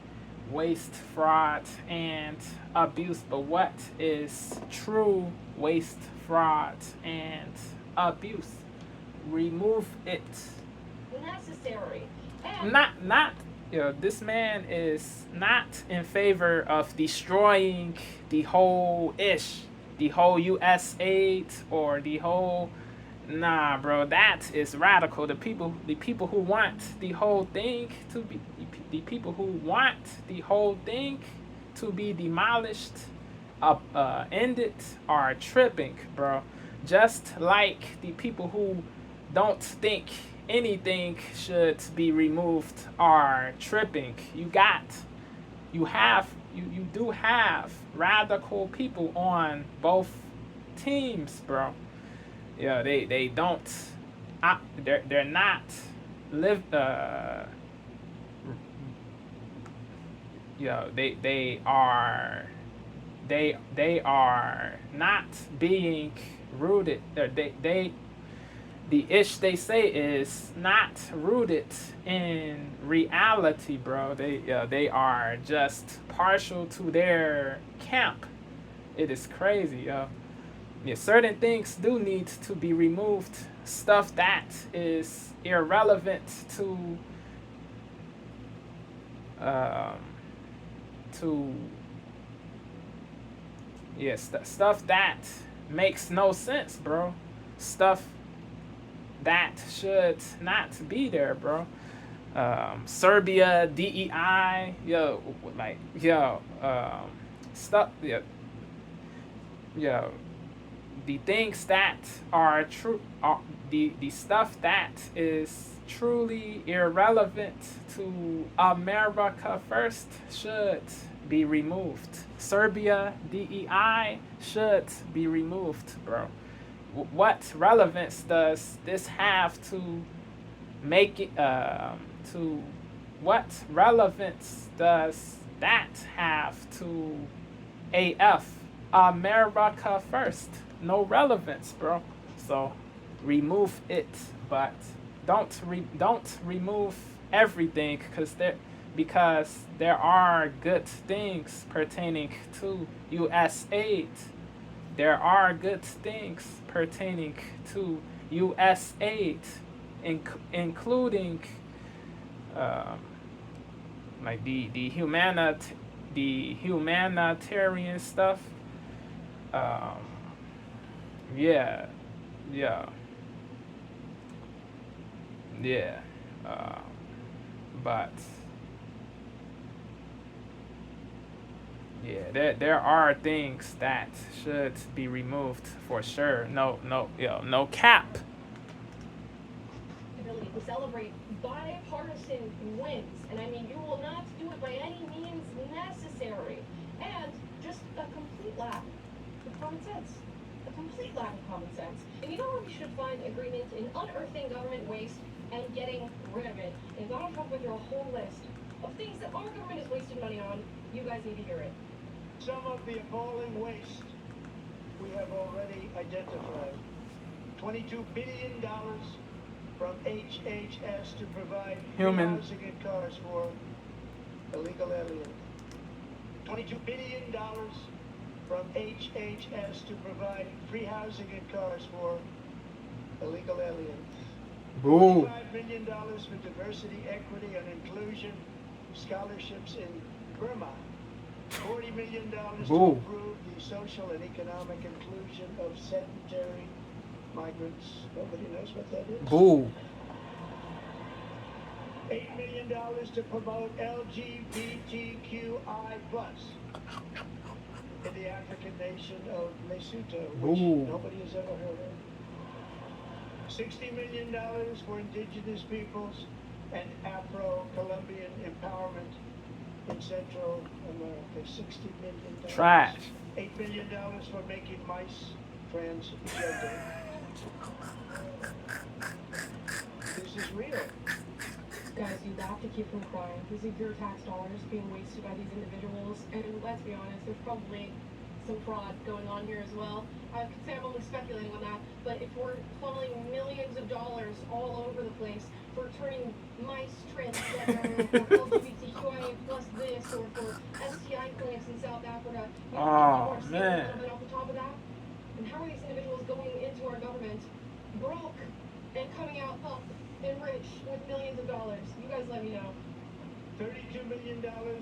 waste, fraud, and abuse, but what is true waste, fraud, and abuse. Remove it. Necessary. And Not this man is not in favor of destroying the whole US aid or the whole. Nah, bro, that is radical. The people who want the whole thing to be the people who want the whole thing to be demolished, ended, are tripping, bro. Just like the people who don't think anything should be removed are tripping. You do have radical people on both teams, bro. Yeah, they don't. They're not live. They are not being rooted. The ish they say is not rooted in reality, bro. They are just partial to their camp. It is crazy, yo. Yeah, certain things do need to be removed. Stuff that is irrelevant um, to stuff that makes no sense, bro. Stuff that should not be there, bro. Serbia, DEI, stuff, yo, the things that are true, the stuff that is truly irrelevant to America first should be removed. Serbia, DEI should be removed, bro. What relevance does this have to make it? To what relevance does that have to AF America first? No relevance, bro. So remove it, but don't remove everything, because there are good things pertaining to U.S. aid. There are good things pertaining to U.S. aid, including like the humanitarian stuff. Yeah, yeah, yeah. But yeah, there are things that should be removed for sure. No cap. Ability to celebrate bipartisan wins, and I mean, you will not do it by any means necessary, and just a complete lack of common sense. A complete lack of common sense. And you know where we should find agreement in unearthing government waste and getting rid of it? And Donald Trump went through a whole list of things that our government is wasting money on. You guys need to hear it. Some of the appalling waste we have already identified. $22 billion from HHS to provide Human. housing and cars for illegal aliens. $22 billion from HHS to provide free housing and cars for illegal aliens. Boo. $45 million for diversity, equity, and inclusion scholarships in Burma. $40 million to improve the social and economic inclusion of sedentary migrants. Nobody knows what that is. Boo. $8 million to promote LGBTQI+ in the African nation of Lesotho, which nobody has ever heard of. $60 million for indigenous peoples and Afro-Colombian empowerment in Central America. $60 million. Trash. $8 million for making mice transgender. This is real. Guys, you have to keep from crying. These are your tax dollars being wasted by these individuals, and let's be honest, there's probably some fraud going on here as well. I could say I'm only speculating on that, but if we're funneling millions of dollars all over the place for turning mice transgender, or LGBTQIA plus this, or for STI clinics in South Africa, you have to keep our a little bit off the top of that. And how are these individuals going into our government broke and coming out up and rich with millions of dollars? You guys let me know. $32 million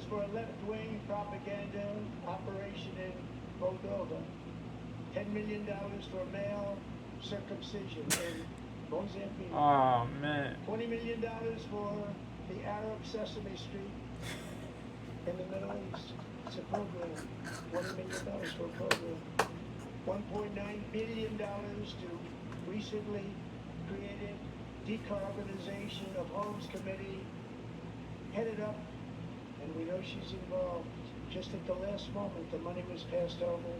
for a left-wing propaganda operation in Moldova. $10 million for male circumcision in Mozambique. Oh, man. $20 million for the Arab Sesame Street in the Middle East. It's a program. $20 million for a program. $1.9 billion to recently created Decarbonization of Homes Committee, headed up, and we know she's involved. Just at the last moment, the money was passed over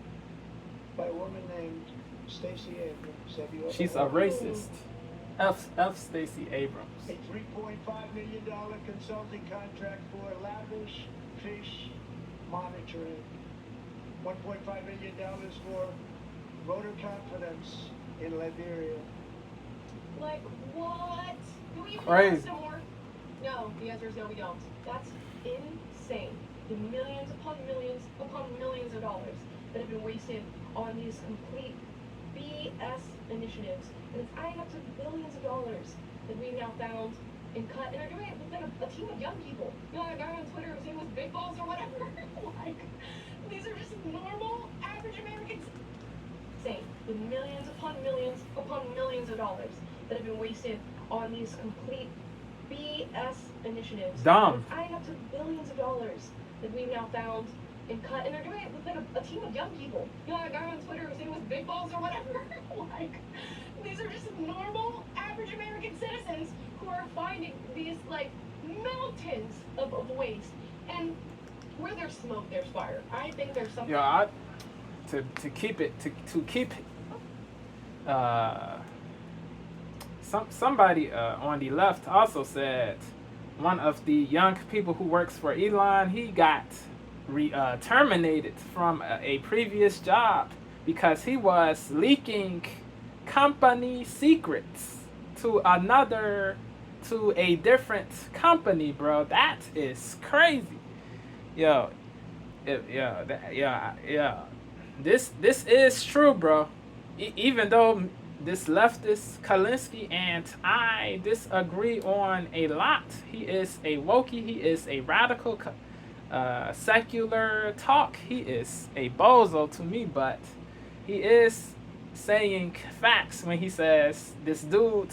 by a woman named Stacey Abrams. Have you ever She's a racist. F Stacey Abrams. A $3.5 million consulting contract for lavish fish monitoring. $1.5 million for voter confidence in Liberia. Like, what? Do we even Crazy. have some more? No, the answer is no, we don't. That's insane. The millions upon millions of dollars that have been wasted on these complete BS initiatives, and it's adding up to billions of dollars that we've now found and cut, and are doing it within a team of young people. You know, that guy on Twitter whose name was Big Balls or whatever. Like, these are just normal, average Americans. Saying the millions upon millions of dollars that have been wasted on these complete BS initiatives. Dumb. It's adding up to billions of dollars that we've now found and cut, and they're doing it within a team of young people. You know, that guy on Twitter whose name was Big Balls or whatever. Like, these are just normal, average American citizens who are finding these, like, mountains of waste. And where there's smoke, there's fire. I think there's something... Yeah, to keep it, somebody on the left also said one of the young people who works for Elon, he got terminated from a previous job because he was leaking company secrets to a different company, bro. That is crazy. Yo, This is true, bro. Even though this leftist Kalinsky and I disagree on a lot, he is a wokey, he is a radical secular talk, he is a bozo to me, but he is saying facts when he says this dude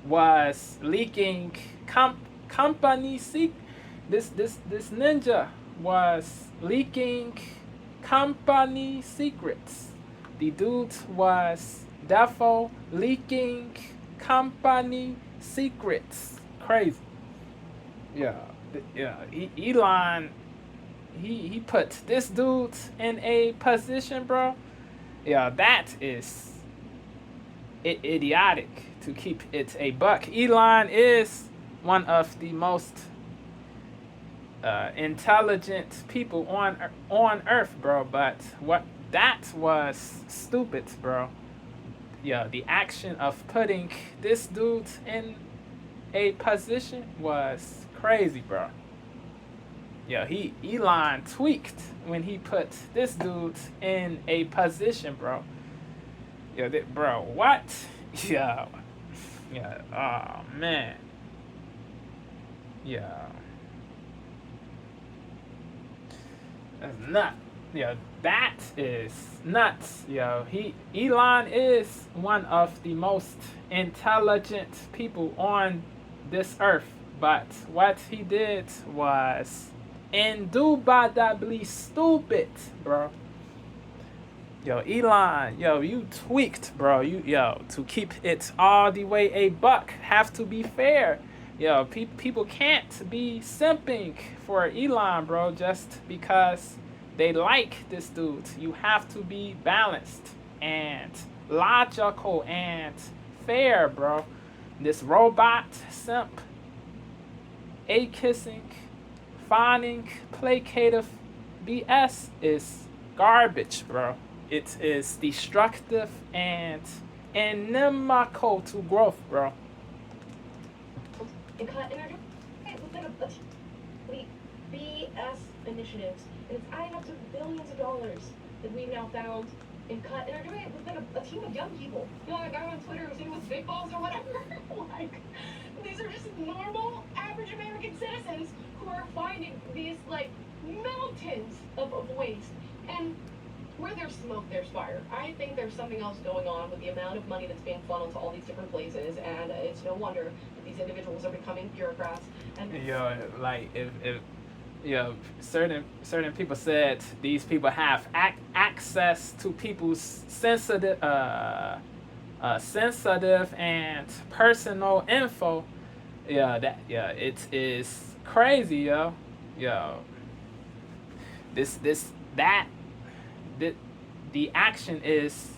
was leaking company secrets. This ninja was leaking company secrets. The dude was defo leaking company secrets. Crazy. Elon, he put this dude in a position, bro. Yeah, that is idiotic, to keep it a buck. Elon is one of the most intelligent people on Earth, bro. But that was stupid, bro. Yeah, the action of putting this dude in a position was crazy, bro. Yeah, Elon tweaked when he put this dude in a position, bro. Yeah, bro, what? Yeah, oh man. Yeah. That's nuts. Yeah, that is nuts. Yo, Elon is one of the most intelligent people on this earth, but what he did was indubitably stupid, bro. Yo, Elon, you tweaked, bro. To keep it all the way a buck, have to be fair. Yo, people can't be simping for Elon, bro, just because they like this dude. You have to be balanced and logical and fair, bro. This robot simp, a-kissing, fawning, placative BS is garbage, bro. It is destructive and inimical to growth, bro. BS initiatives, and it's adding up to billions of dollars that we've now found and cut, and are doing it within a team of young people. You know, that guy on Twitter whose name was Big Balls or whatever. Like, these are just normal, average American citizens who are finding these, like, mountains of waste. And where there's smoke, there's fire. I think there's something else going on with the amount of money that's being funneled to all these different places, and it's no wonder that these individuals are becoming bureaucrats. And like if certain people said these people have access to people's sensitive and personal info. It is crazy, yo. The action is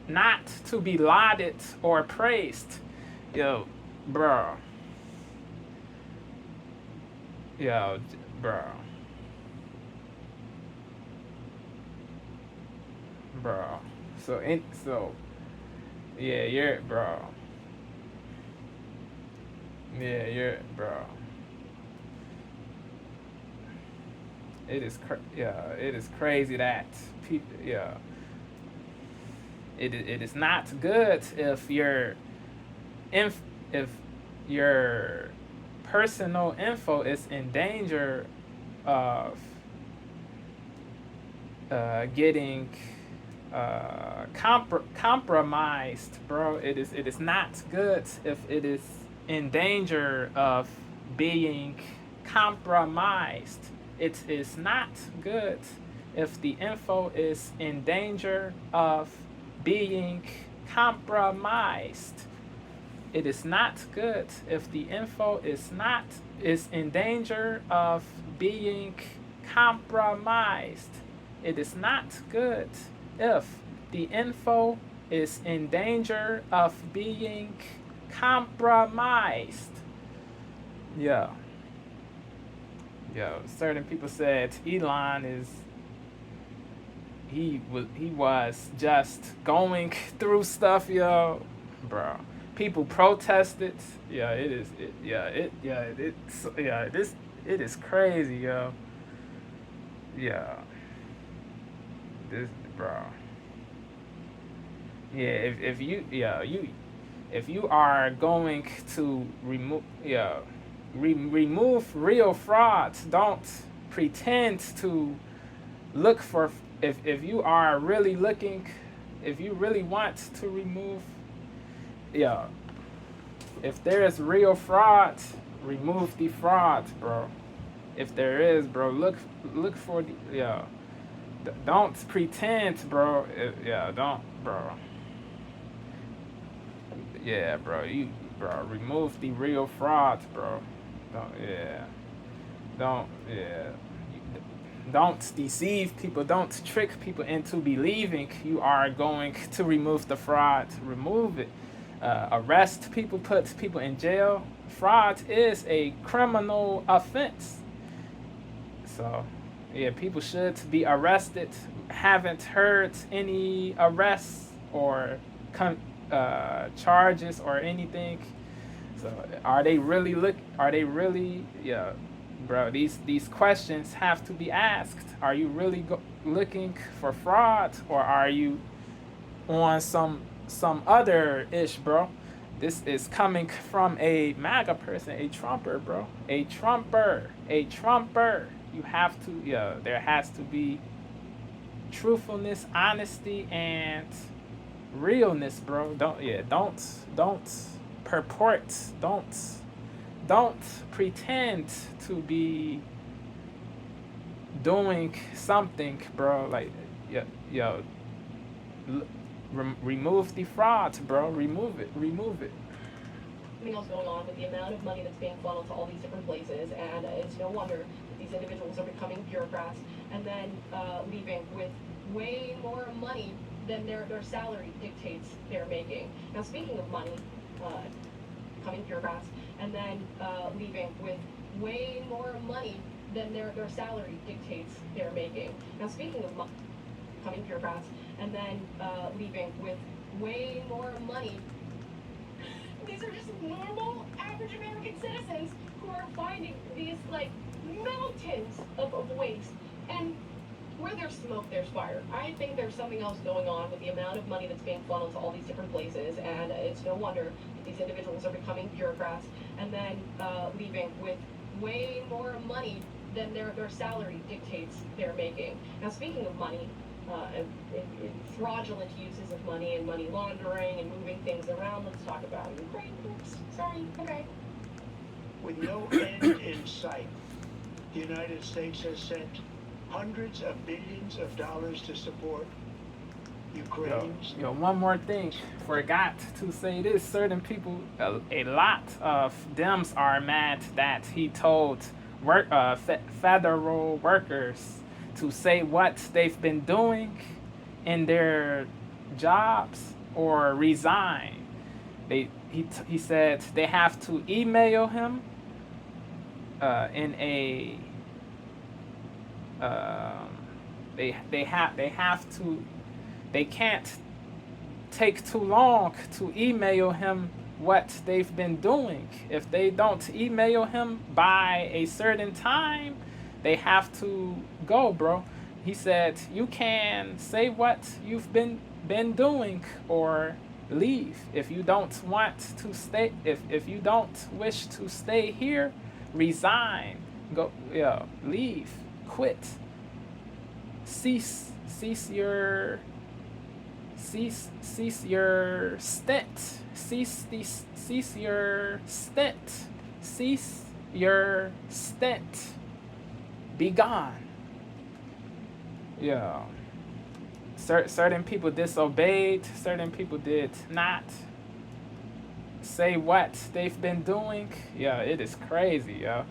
not to be lauded or praised, yo, bro. Bro. You're bro. Yeah, you're bro. It is crazy that people, it is not good if your personal info is in danger of getting compromised, bro. It is not good if it is in danger of being compromised. It is not good if the info is in danger of being compromised. It is not good if the info is in danger of being compromised. It is not good if the info is in danger of being compromised. Yeah. Certain people said Elon he was just going through stuff, yo, bro. People protested. It is crazy, yo. Yeah. This, bro. Yeah, if you are going to remove real frauds, don't pretend to look for. If you are really looking, if you really want to remove, if there is real fraud, remove the fraud, bro. If there is, bro, look for the, don't pretend, bro. Don't, bro. Yeah, bro. Remove the real fraud, bro. Don't deceive people. Don't trick people into believing you are going to remove the fraud. Remove it. Arrest people, put people in jail. Fraud is a criminal offense. So, people should be arrested. Haven't heard any arrests or charges or anything. So, are they really bro, these questions have to be asked. Are you really looking for fraud, or are you on some other ish, bro? This is coming from a MAGA person, a Trumper, bro. A Trumper. You have to, there has to be truthfulness, honesty, and realness, bro. Don't purport, don't pretend to be doing something, bro. Like, remove the fraud, bro. Remove it. Something else going on with the amount of money that's being funneled to all these different places, and it's no wonder that these individuals are becoming bureaucrats and then leaving with way more money than their salary dictates they're making. Now, speaking of money, becoming bureaucrats and then leaving with way more money than their salary dictates they're making. Now, speaking of becoming bureaucrats and then leaving with way more money. These are just normal, average American citizens who are finding these, like, mountains of waste. And where there's smoke, there's fire. I think there's something else going on with the amount of money that's being funneled to all these different places, and it's no wonder that these individuals are becoming bureaucrats and then leaving with way more money than their salary dictates they're making. Now, speaking of money, and fraudulent uses of money and money laundering and moving things around, let's talk about Ukraine. Oops, sorry, okay. With no end in sight, the United States has sent hundreds of billions of dollars to support Ukraine's. One more thing. Forgot to say this. Certain people, a lot of Dems are mad that he told federal workers to say what they've been doing in their jobs or resign. He said they have to email him they can't take too long to email him what they've been doing. If they don't email him by a certain time, they have to go, bro. He said, you can say what you've been been doing, or leave. If you don't want to stay, if you don't wish to stay here, resign. Go, yeah, leave, quit, cease your stint, cease your stint, be gone. Yeah. Certain people disobeyed, certain people did not say what they've been doing. Yeah, it is crazy, yo.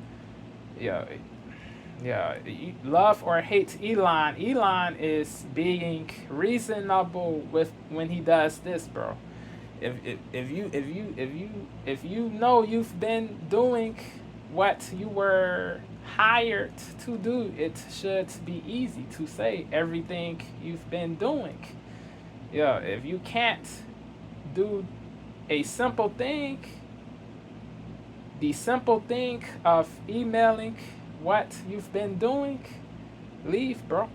Yeah, yeah. Love or hate Elon. Elon is being reasonable with when he does this, bro. If you know you've been doing what you were hired to do, it should be easy to say everything you've been doing. Yeah, if you can't do a simple thing, the simple thing of emailing what you've been doing, leave, bro.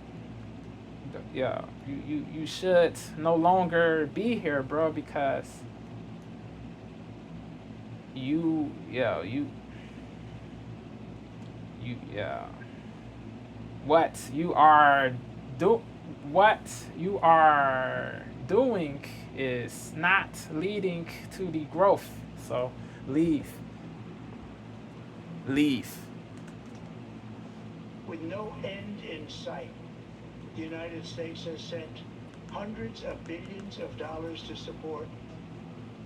Yeah, you should no longer be here, bro, because what you are doing is not leading to the growth. So leave. With no end in sight, the United States has sent hundreds of billions of dollars to support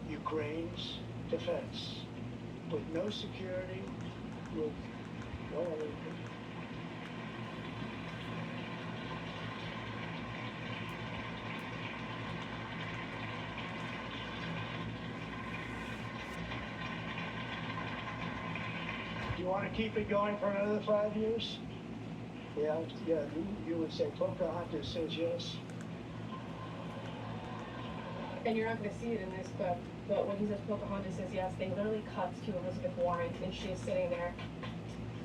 Ukraine's defense. With no security, with no anything. Do you want to keep it going for another 5 years? Yeah, you would say Pocahontas says yes. And you're not going to see it in this clip, but when he says Pocahontas says yes, they literally cut to Elizabeth Warren, and she is sitting there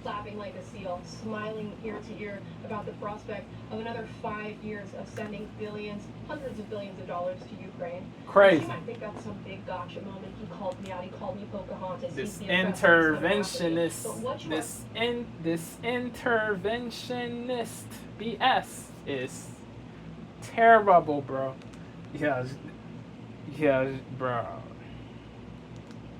clapping like a seal, smiling ear to ear about the prospect of another 5 years of sending billions, hundreds of billions of dollars to Ukraine. Crazy. You might think that's some big gotcha moment. He called me out. He called me Pocahontas. This He's the oppressor, he's coming after me. interventionist, But what you this interventionist BS is terrible, bro. Yeah, bro.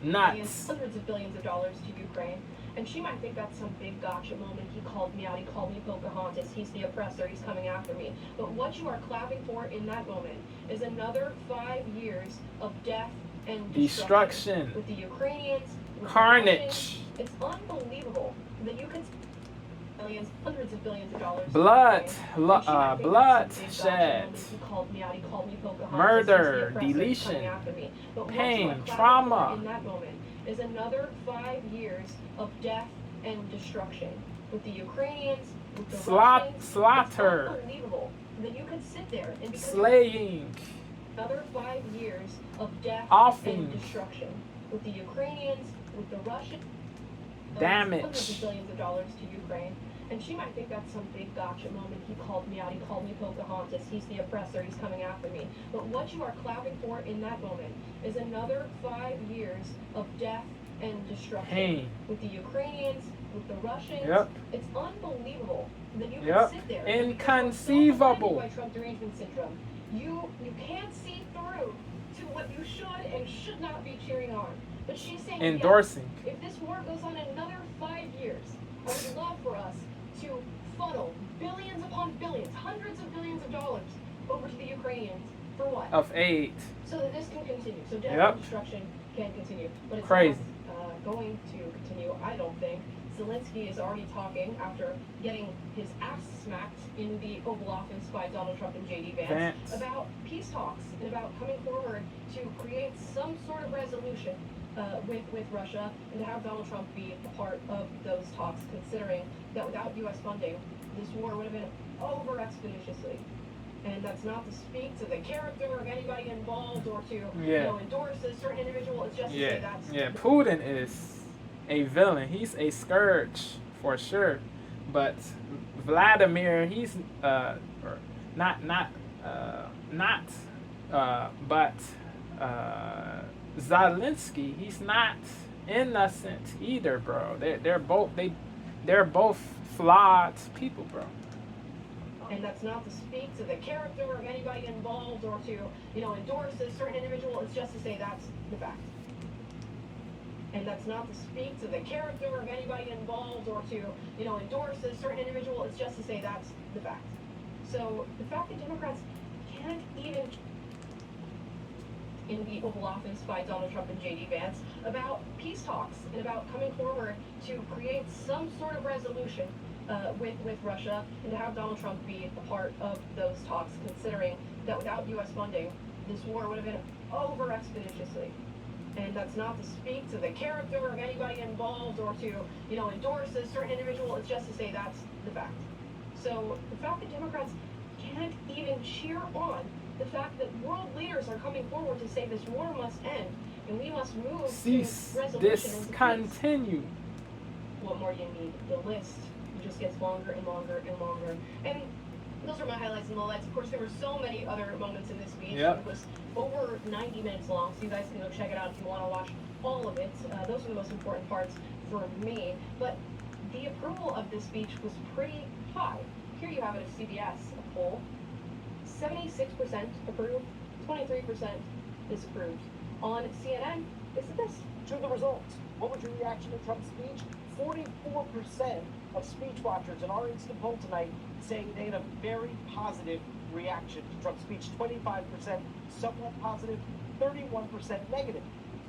Nuts. Hundreds of billions of dollars to Ukraine. And she might think that's some big gotcha moment. He called me out. He called me Pocahontas. He's the oppressor. He's coming after me. But what you are clapping for in that moment is another 5 years of death and destruction. With the Ukrainians. With Carnage. The Russians. It's unbelievable that you could billions, hundreds of billions of dollars. Blood shed. shed. He called me out. He called me Pocahontas. Murder, He's the oppressor. He's deletion, coming after me. But what pain, you are clapping trauma. for in that moment is another 5 years of death and destruction with the Ukrainians, with the Russians. Slaughter. It's unbelievable that you could sit there and Slaying. another 5 years of death Offing. and destruction with the Ukrainians, with the Russians. Damage. Hundreds of billions of dollars to Ukraine. And she might think that's some big gotcha moment. He called me out. He called me Pocahontas. He's the oppressor. He's coming after me. But what you are clapping for in that moment is another 5 years of death and destruction. Pain. With the Ukrainians, with the Russians. Yep. It's unbelievable that you Yep. can sit there. Inconceivable. By Trump derangement syndrome. You can't see through to what you should and should not be cheering on. But she's saying Endorsing. yes, if this war goes on another 5 years, I would love for us to funnel billions upon billions, hundreds of billions of dollars over to the Ukrainians. For what? Of aid. So that this can continue. So death Yep. and destruction can continue. But it's Crazy. not going to continue, I don't think. Zelensky is already talking after getting his ass smacked in the Oval Office by Donald Trump and J.D. Vance about peace talks and about coming forward to create some sort of resolution with Russia, and to have Donald Trump be a part of those talks, considering that without U.S. funding, this war would have been over expeditiously. And that's not to speak to the character of anybody involved or to endorse a certain individual. It's just to say that's... Yeah, Putin is a villain. He's a scourge for sure. But Vladimir, he's not But Zelensky, he's not innocent either, bro. They're both flawed people, bro. And that's not to speak to the character of anybody involved or to, endorse a certain individual. It's just to say that's the fact. And that's not to speak to the character of anybody involved or to, endorse a certain individual. It's just to say that's the fact. So the fact that Democrats can't even in the Oval Office by Donald Trump and J.D. Vance about peace talks and about coming forward to create some sort of resolution with Russia, and to have Donald Trump be a part of those talks, considering that without U.S. funding, this war would have been over expeditiously. And that's not to speak to the character of anybody involved or to, endorse a certain individual. It's just to say that's the fact. So the fact that Democrats can't even cheer on the fact that world leaders are coming forward to say this war must end and we must move Cease, to resolution and to discontinue. peace. What more do you need? The list just gets longer and longer and longer. And those are my highlights and lowlights. Of course, there were so many other moments in this speech. Yep. It was over 90 minutes long, so you guys can go check it out if you want to watch all of it. Those are the most important parts for me. But the approval of this speech was pretty high. Here you have it of CBS, a poll. 76% approved, 23% disapproved. On CNN, listen to this. To the results, what was your reaction to Trump's speech? 44% of speech watchers in our instant poll tonight saying they had a very positive reaction to Trump's speech. 25% somewhat positive, 31% negative.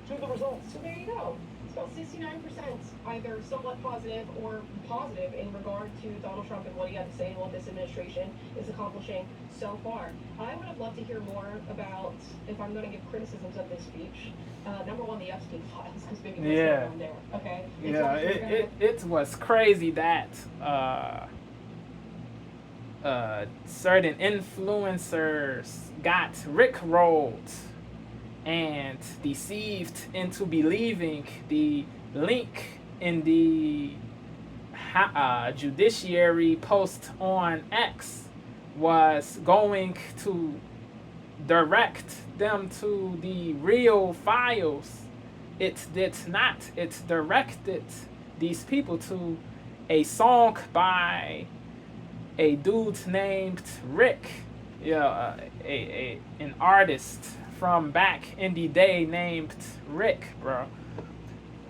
To the results. So there you go. It's about 69% either somewhat positive or positive in regard to Donald Trump and what he had to say and what this administration is accomplishing so far. I would have loved to hear more about, if I'm going to give criticisms of this speech, number one, the Epstein files, because maybe that's not on there. Okay. It was crazy that certain influencers got rickrolled and deceived into believing the link in the judiciary post on X was going to direct them to the real files. It did not. It directed these people to a song by a dude named Rick, an artist from back in the day named Rick, bro.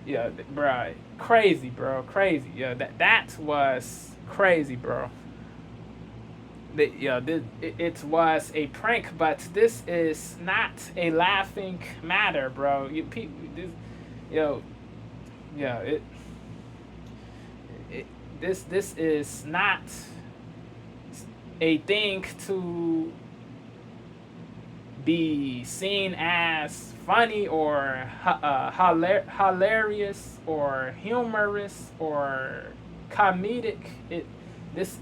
Yeah, bro, crazy, bro, crazy. Yeah, that was crazy, bro. It was a prank, but this is not a laughing matter, bro. This is not a thing to be seen as funny or hilarious or humorous or comedic. This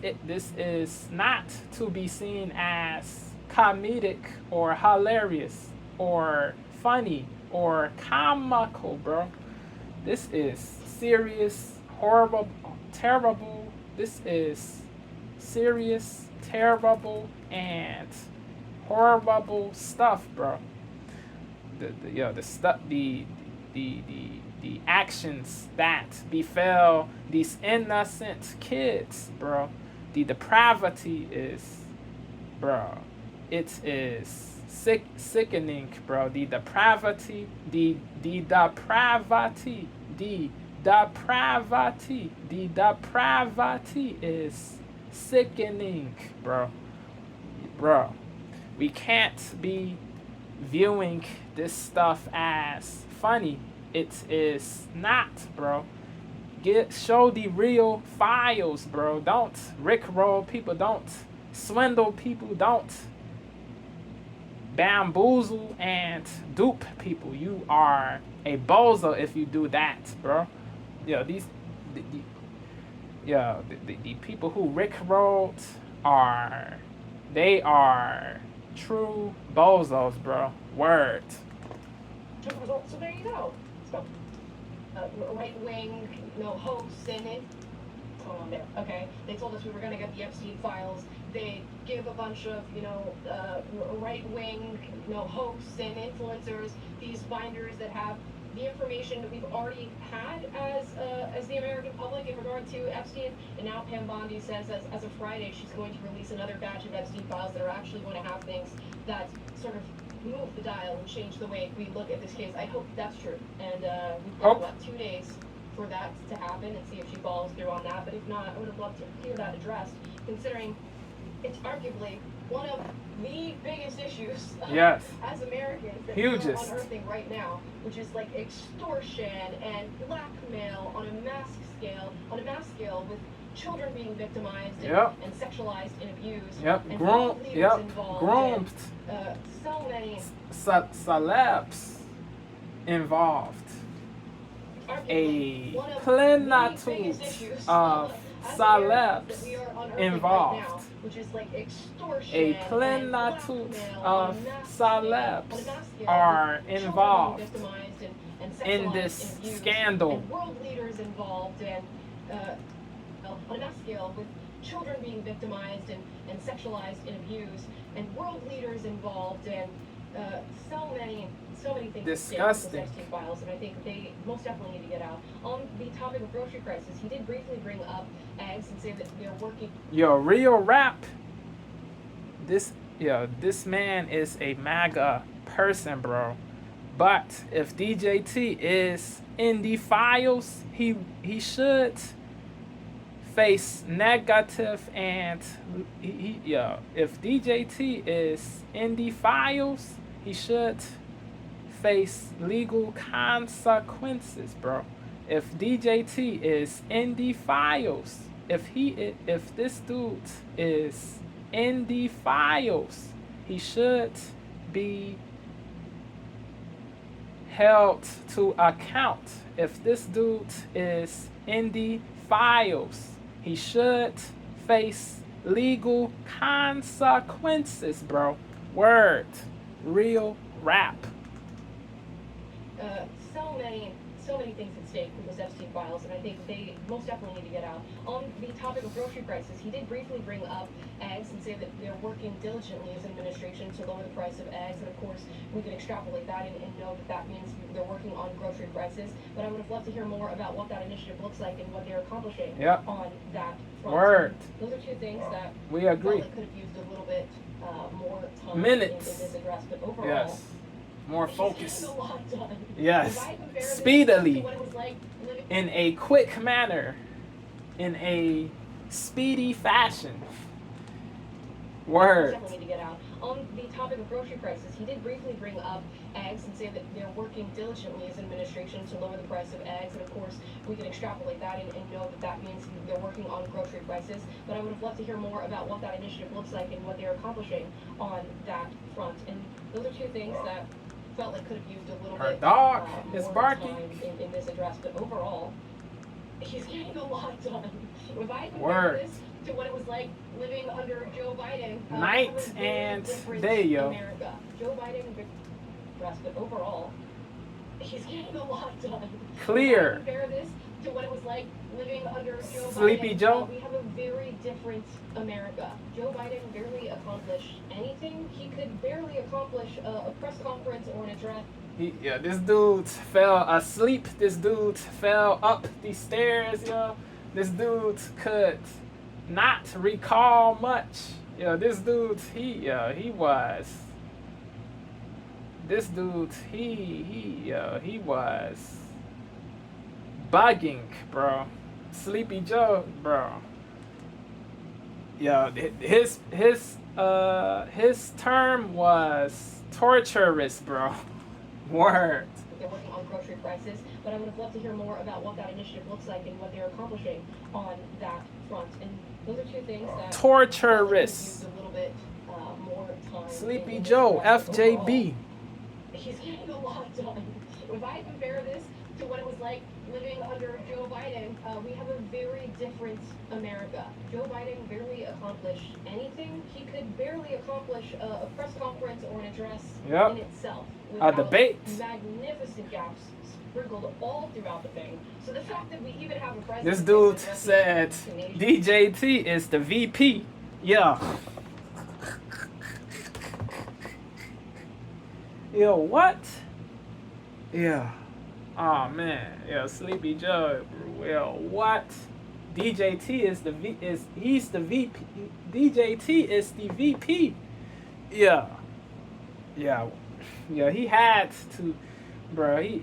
is not to be seen as comedic or hilarious or funny or comical, bro. This is serious, horrible, terrible. This is serious, terrible, and horrible stuff, bro. The actions that befell these innocent kids, bro. The depravity is, bro. It is sickening, bro. The depravity is sickening, bro. Bro. We can't be viewing this stuff as funny. It is not, bro. Show the real files, bro. Don't rickroll people. Don't swindle people. Don't bamboozle and dupe people. You are a bozo if you do that, bro. The people who rickrolled are true bozos, bro. Word. So there you go. Right-wing, hoax, and going on there. Okay, they told us we were going to get the Epstein files. They give a bunch of, right-wing, hoax and influencers these binders that have the information that we've already had as the American public in regard to Epstein. And now Pam Bondi says as of Friday she's going to release another batch of Epstein files that are actually going to have things that sort of move the dial and change the way we look at this case. I hope that's true. And we've got about 2 days for that to happen and see if she follows through on that. But if not, I would have loved to hear that addressed, considering it's arguably one of the biggest issues as Americans that we're unearthing right now, which is like extortion and blackmail on a mass scale with children being victimized and sexualized and abused. And Groomed. So many celebs involved. A plenitude of celebs involved. Which is like extortion. A plenitude of celebs are involved in this scandal. And world leaders involved and on a mass scale with children being victimized and sexualized and abused, and world leaders involved and so many things. Disgusting. Epstein files, and I think they most definitely need to get out. On the topic of grocery prices, he did briefly bring up eggs and say that they're working. Yo, real rap. This man is a MAGA person, bro. But if DJT is in the files, he should face negative and if DJT is in the files, he should face legal consequences, bro. If DJT is in the files, if this dude is in the files, he should be held to account. If this dude is in the files, he should face legal consequences, bro. Word. Real rap. So many things at stake with those Epstein files, and I think they most definitely need to get out. On the topic of grocery prices, he did briefly bring up eggs and say that they're working diligently as an administration to lower the price of eggs, and of course we can extrapolate that and know that means they're working on grocery prices. But I would have loved to hear more about what that initiative looks like and what they're accomplishing on that front. Word. Those are two things that we agree. Could have used a little bit more time Minutes. in this address, but overall. Yes. More focus. Yes. Speedily. In a quick manner. In a speedy fashion. Word. Definitely need to get out. On the topic of grocery prices, he did briefly bring up eggs and say that they're working diligently as an administration to lower the price of eggs, and of course we can extrapolate that and know that means they're working on grocery prices. But I would have loved to hear more about what that initiative looks like and what they're accomplishing on that front. And those are two things that felt like could have used a little bit dog is more barking time in this address, but overall he's getting a lot done. If I Word. compare this to what it was like living under Joe Biden, night and day, yo. America. Joe Biden, but overall, he's getting a lot done. Clear. If I compare this to what it was like living under Joe Sleepy Biden, Joe. we have a very different America. Joe Biden barely accomplished anything. He could barely accomplish a press conference or an address. This dude fell asleep. This dude fell up the stairs, yo. This dude could not recall much. This dude, he was bugging, bro. Sleepy Joe, bro. His term was torturous, bro. Word. They're working on grocery prices, but I would have loved to hear more about what that initiative looks like and what they're accomplishing on that front. And those are two things that torturous. A little bit more time. Sleepy Joe, FJB. He's getting a lot done. If I compare this to what it was like living under Joe Biden, we have a very different America. Joe Biden barely accomplished anything. He could barely accomplish a press conference or an address in itself. A debate. Magnificent gaps sprinkled all throughout the thing. So the fact that we even have a president. This dude said DJT is the VP. Yeah. Yo, what? Yeah. Oh man. Yeah, Sleepy Joe. Well, what? DJT is the he's the VP. DJT is the VP. Yeah. Yeah. Yeah, he had to, bro. He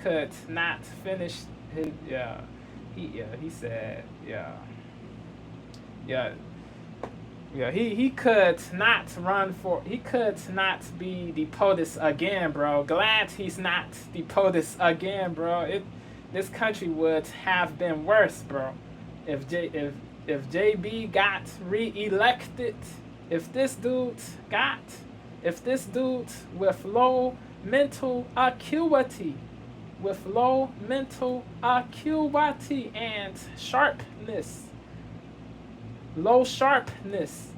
could not finish his he said he could not run for, he could not be deported again, bro. Glad he's not deported again, bro. This country would have been worse, bro, if JB got re-elected. If this dude with low mental acuity and sharpness,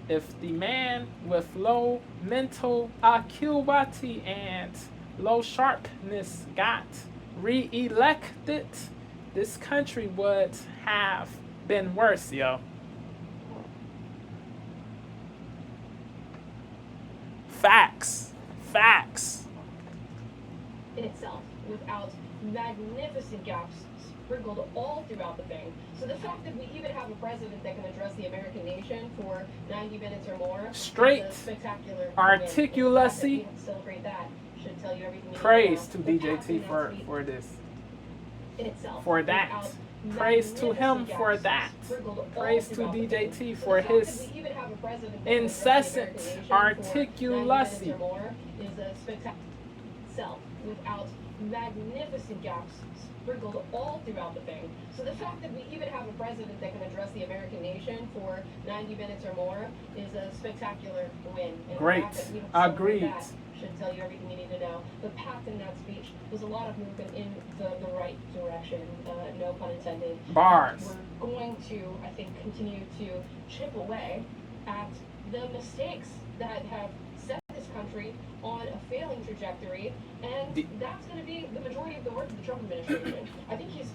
if the man with low mental acuity and low sharpness got re-elected, this country would have been worse, yo. Facts. In itself, without magnificent gaps sprinkled all throughout the thing. So the fact that we even have a president that can address the American nation for 90 minutes or more, straight, spectacular, articulacy. Celebrate that. Should tell you everything. Praise to DJT for this. In itself, for that. Praise to him for that. Praise to DJT for his incessant articulacy. Is a spectacular self without magnificent gaps sprinkled all throughout the thing. So the fact that we even have a president that can address the American nation for 90 minutes or more is a spectacular win. And great. Agreed. Should tell you everything you need to know. The path in that speech was a lot of movement in the right direction, no pun intended. Bars. We're going to, I think, continue to chip away at the mistakes that have set this country on a failing trajectory, and that's going to be the majority of the work of the Trump administration. I think he's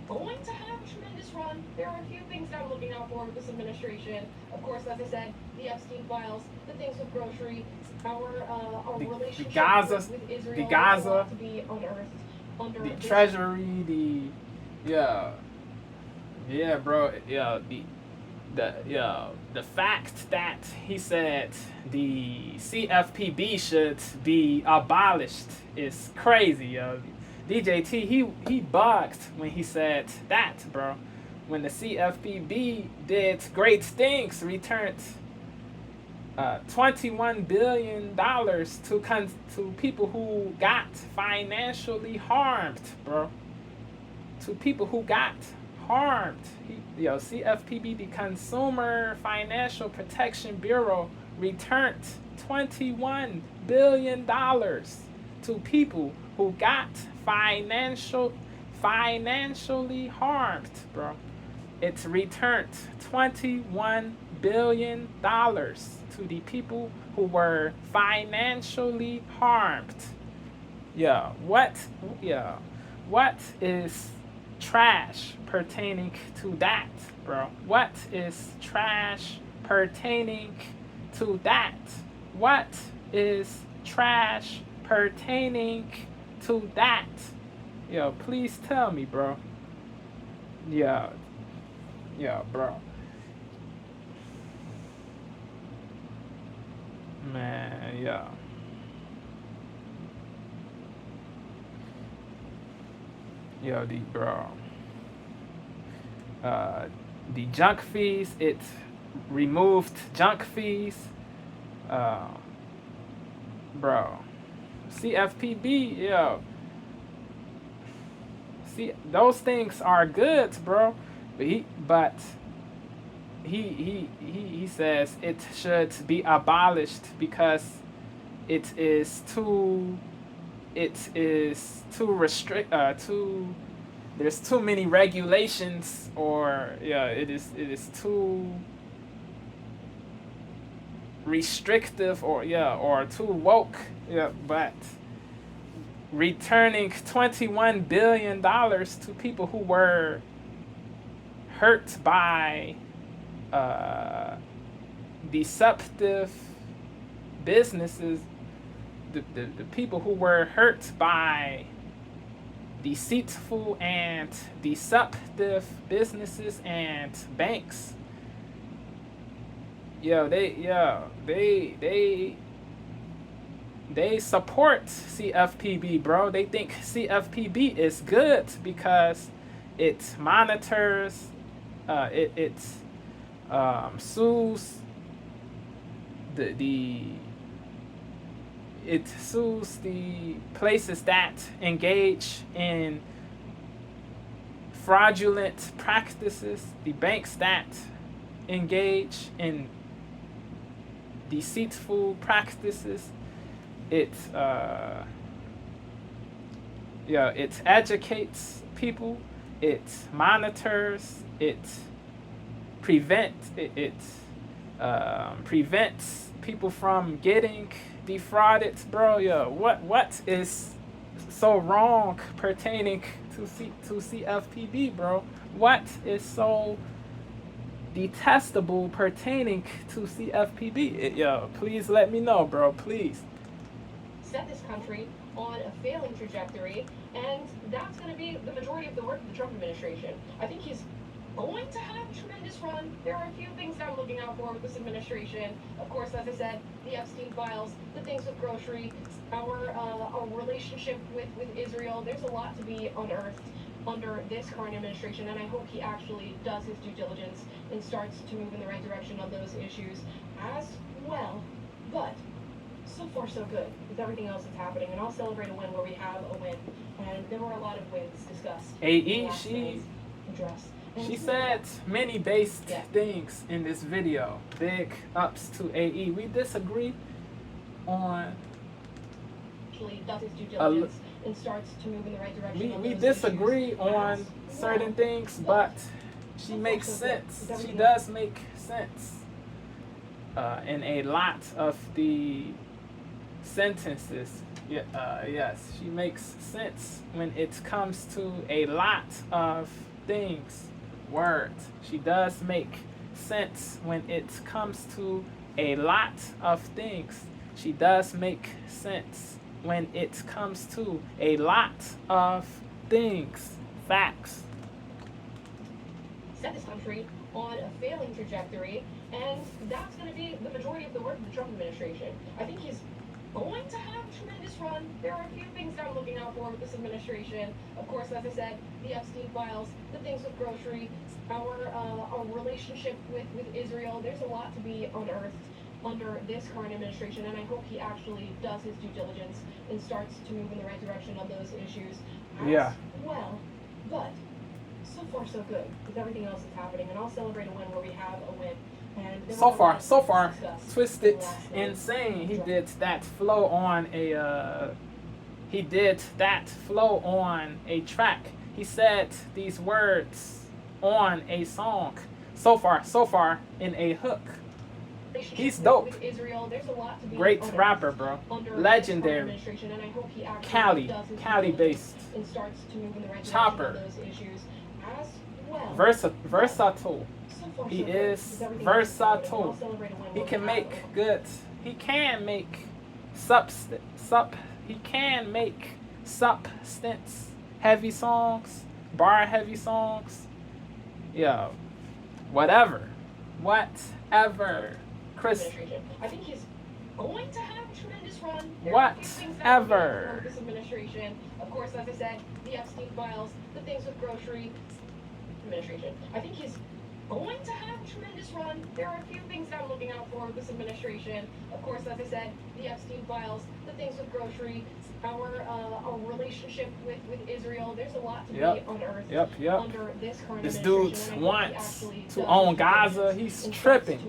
going to have a tremendous run. There are a few things that I'm looking out for with this administration. Of course, as I said, the Epstein files, the things with grocery, our relationship with Israel, the Gaza, to be unearthed under the Treasury, the fact that he said the CFPB should be abolished is crazy, yo. DJT, he bugged when he said that, bro. When the CFPB did great things, returned $21 billion to people who got financially harmed, bro. To people who got harmed. CFPB, the Consumer Financial Protection Bureau, returned $21 billion to people who got financially harmed, bro. It's returned $21 billion to the people who were financially harmed. What is trash pertaining to that, bro? What is trash pertaining to that? What is trash pertaining to that? Yo, please tell me, bro. Yeah, bro. Man, yeah. Yo, the junk fees, it removed junk fees. Bro. CFPB, yo. See, those things are good, bro. But he says it should be abolished because it is too it is too there's too many regulations, or it is too restrictive, or too woke. But returning $21 billion to people who were hurt by deceptive businesses, the people who were hurt by deceitful and deceptive businesses and banks. They support CFPB, bro. They think CFPB is good because it monitors, it sues it sues the places that engage in fraudulent practices, the banks that engage in deceitful practices. It educates people, it monitors, it prevents people from getting defrauded, bro. What is so wrong pertaining to CFPB, bro? What is so detestable pertaining to CFPB? Please let me know, bro. Please. Set this country on a failing trajectory, and that's going to be the majority of the work of the Trump administration. I think he's going to have a tremendous run. There are a few things that I'm looking out for with this administration. Of course, as I said, the Epstein files, the things with grocery, our relationship with Israel. There's a lot to be unearthed under this current administration, and I hope he actually does his due diligence and starts to move in the right direction on those issues as well. But so far, so good with everything else that's happening, and I'll celebrate a win where we have a win. And there were a lot of wins discussed. AE, she said many based things in this video. Big ups to AE. We disagree on. Actually, does his due diligence and starts to move in the right direction. We disagree on certain things, but she makes sense. She does make sense in a lot of the sentences. Yes, she makes sense when it comes to a lot of things. Words. She does make sense when it comes to a lot of things. She does make sense when it comes to a lot of things. Facts. Set this country on a failing trajectory, and that's going to be the majority of the work of the Trump administration. I think he's going to have a tremendous run. There are a few things that I'm looking out for with this administration. Of course, as I said, the Epstein files, the things with grocery, our relationship with Israel. There's a lot to be unearthed under this current administration, and I hope he actually does his due diligence and starts to move in the right direction on those issues as well. But so far, so good with everything else that's happening, and I'll celebrate a win where we have a win. So far, Twisted Insane. He did that flow on a track. He said these words on a song. So far in a hook. He's dope. Great rapper, bro. Legendary. Cali based. Chopper. Versatile. He is versatile. He can make goods. He can make substance heavy songs, bar heavy songs. Whatever. Chris. I think he's going to have a tremendous run. Whatever. This administration. Of course, as I said, the Epstein files, the things with grocery administration. I think he's going to have a tremendous run. There are a few things that I'm looking out for with this administration. Of course, as I said, the Epstein files, the things with grocery, our relationship with Israel. There's a lot to be unearthed under this current administration. This dude wants to own Gaza. He's tripping.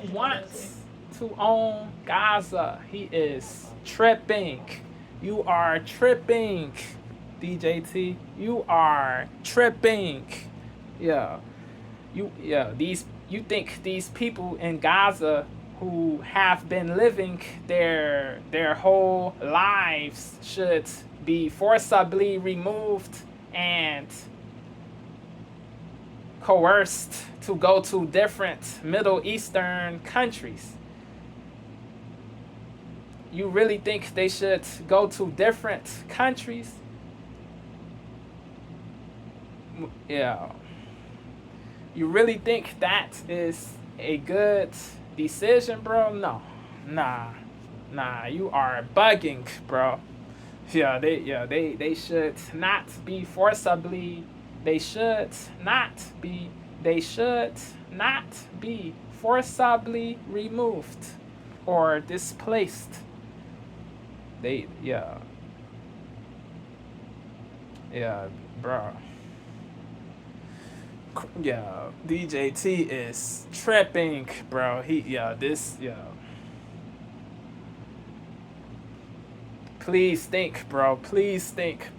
He wants to own Gaza. He is tripping. You are tripping, DJT. You are tripping. Yeah. You think these people in Gaza who have been living their whole lives should be forcibly removed and coerced to go to different Middle Eastern countries? You really think they should go to different countries? Yeah. You really think that is a good decision, bro? No. Nah, you are bugging, bro. They should not be forcibly, they should not be forcibly removed or displaced. Bro. Yeah, DJT is tripping, bro. Please think, bro. Please think.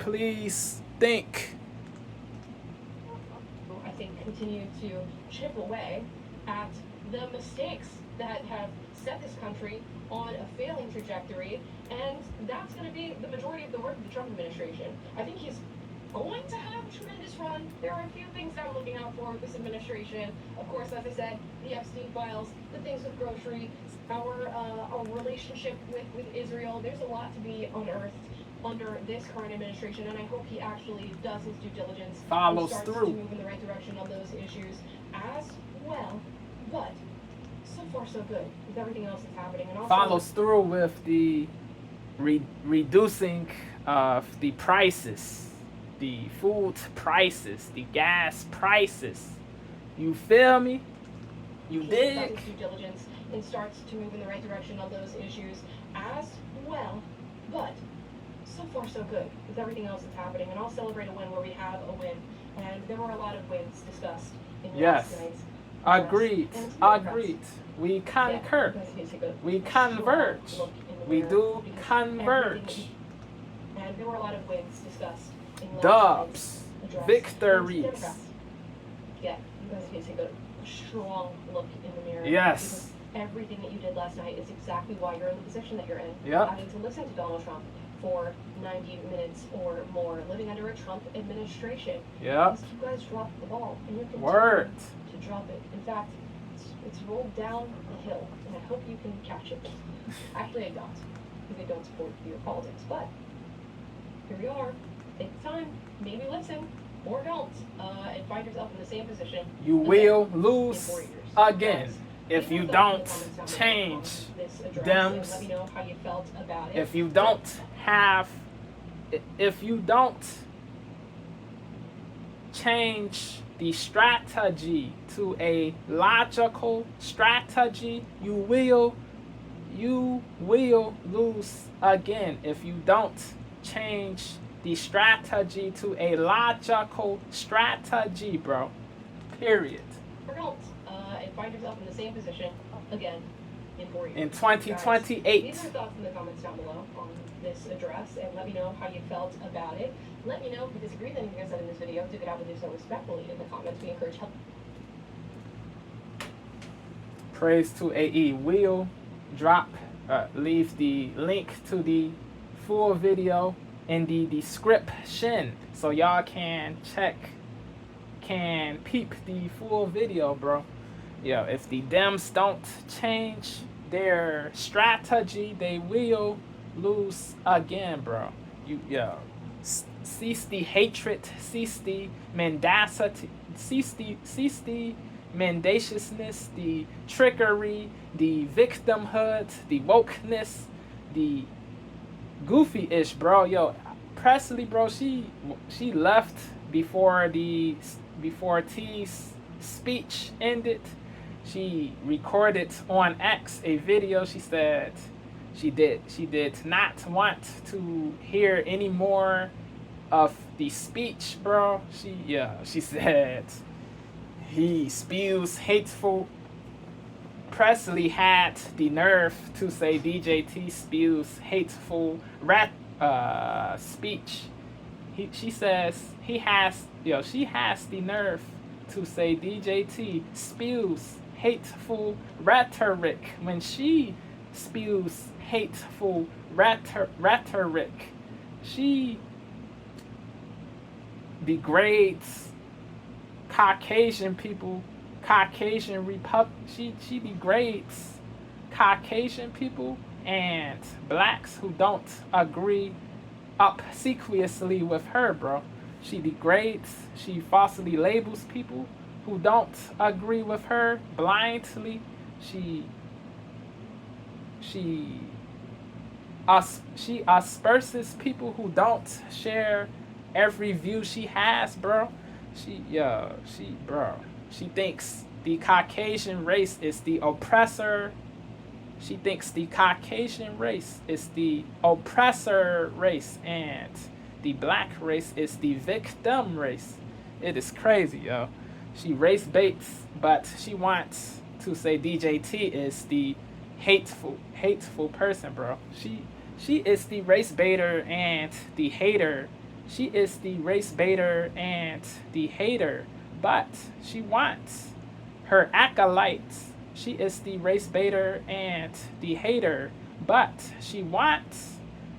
I think continue to chip away at the mistakes that have set this country on a failing trajectory, and that's going to be the majority of the work of the Trump administration. I think he's going to have a tremendous run. There are a few things that I'm looking out for with this administration. Of course, as I said, the Epstein files, the things with grocery, our relationship with Israel. There's a lot to be unearthed under this current administration, and I hope he actually does his due diligence follows and starts through to move in the right direction on those issues as well. But so far so good with everything else that's happening, and also follows through with the reducing of the prices, the food prices, the gas prices. You feel me? You dig? Does his due diligence and starts to move in the right direction on those issues as well. But so far so good with everything else that's happening, and I'll celebrate a win where we have a win. And there were a lot of wins discussed in last night's Agreed. We concur. We converge. We do converge. And there were a lot of wins discussed in last Dubs. night's address. Victories. Democrats, yeah, you guys need to take a strong look in the mirror. Yes. Because everything that you did last night is exactly why you're in the position that you're in. Yep. Having to listen to Donald Trump for 90 minutes or more, living under a Trump administration. Yep. Because you guys dropped the ball, and you're Word. continuing to drop it. In fact, it's rolled down the hill, and I hope you can catch it. Actually, I don't, because I don't support your politics, but here we are. Take the time, maybe listen, or don't, and find yourself in the same position. You will lose in 4 years. again if you Leave don't those in the comments down change below on this address, them. and let me know how you felt about it. If you don't change the strategy to a logical strategy, you will lose again. If you don't change the strategy to a logical strategy, bro. Period. Or don't, and find yourself in the same position again in 4 years. In 2028. Guys, leave your thoughts in the comments down below on this address, and let me know how you felt about it. Let me know if you disagree with anything I said in this video. Do get out and do so respectfully in the comments. We encourage help. Praise to AE. We'll leave the link to the full video in the description, so y'all can peep the full video, bro. Yeah, if the Dems don't change their strategy, they will lose again, bro. Cease the hatred, cease the mendacity, cease the mendaciousness, the trickery, the victimhood, the wokeness, the goofy-ish, bro. Yo, Presley, bro, she left before T's speech ended. She recorded on X a video. She said she did not want to hear any more of the speech, bro. She said he spews hateful. Presley had the nerve to say DJT spews hateful speech. She says she has the nerve to say DJT spews hateful rhetoric. When she spews hateful rhetoric, she degrades Caucasian people, she degrades Caucasian people and blacks who don't agree obsequiously with her, bro. She degrades, she falsely labels people who don't agree with her blindly. She asperses people who don't share every view she has, bro. She thinks the Caucasian race is the oppressor. She thinks the Caucasian race is the oppressor race and the black race is the victim race. It is crazy, yo. She race baits, but she wants to say DJT is the hateful person, bro. She is the race baiter and the hater. She is the race baiter and the hater, but she wants her acolytes. She is the race baiter and the hater, but she wants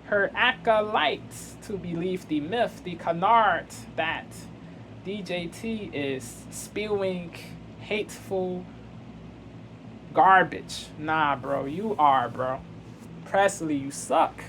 her acolytes to believe the myth, the canard, that DJT is spewing hateful garbage. Nah, bro, you are, bro. Presley, you suck.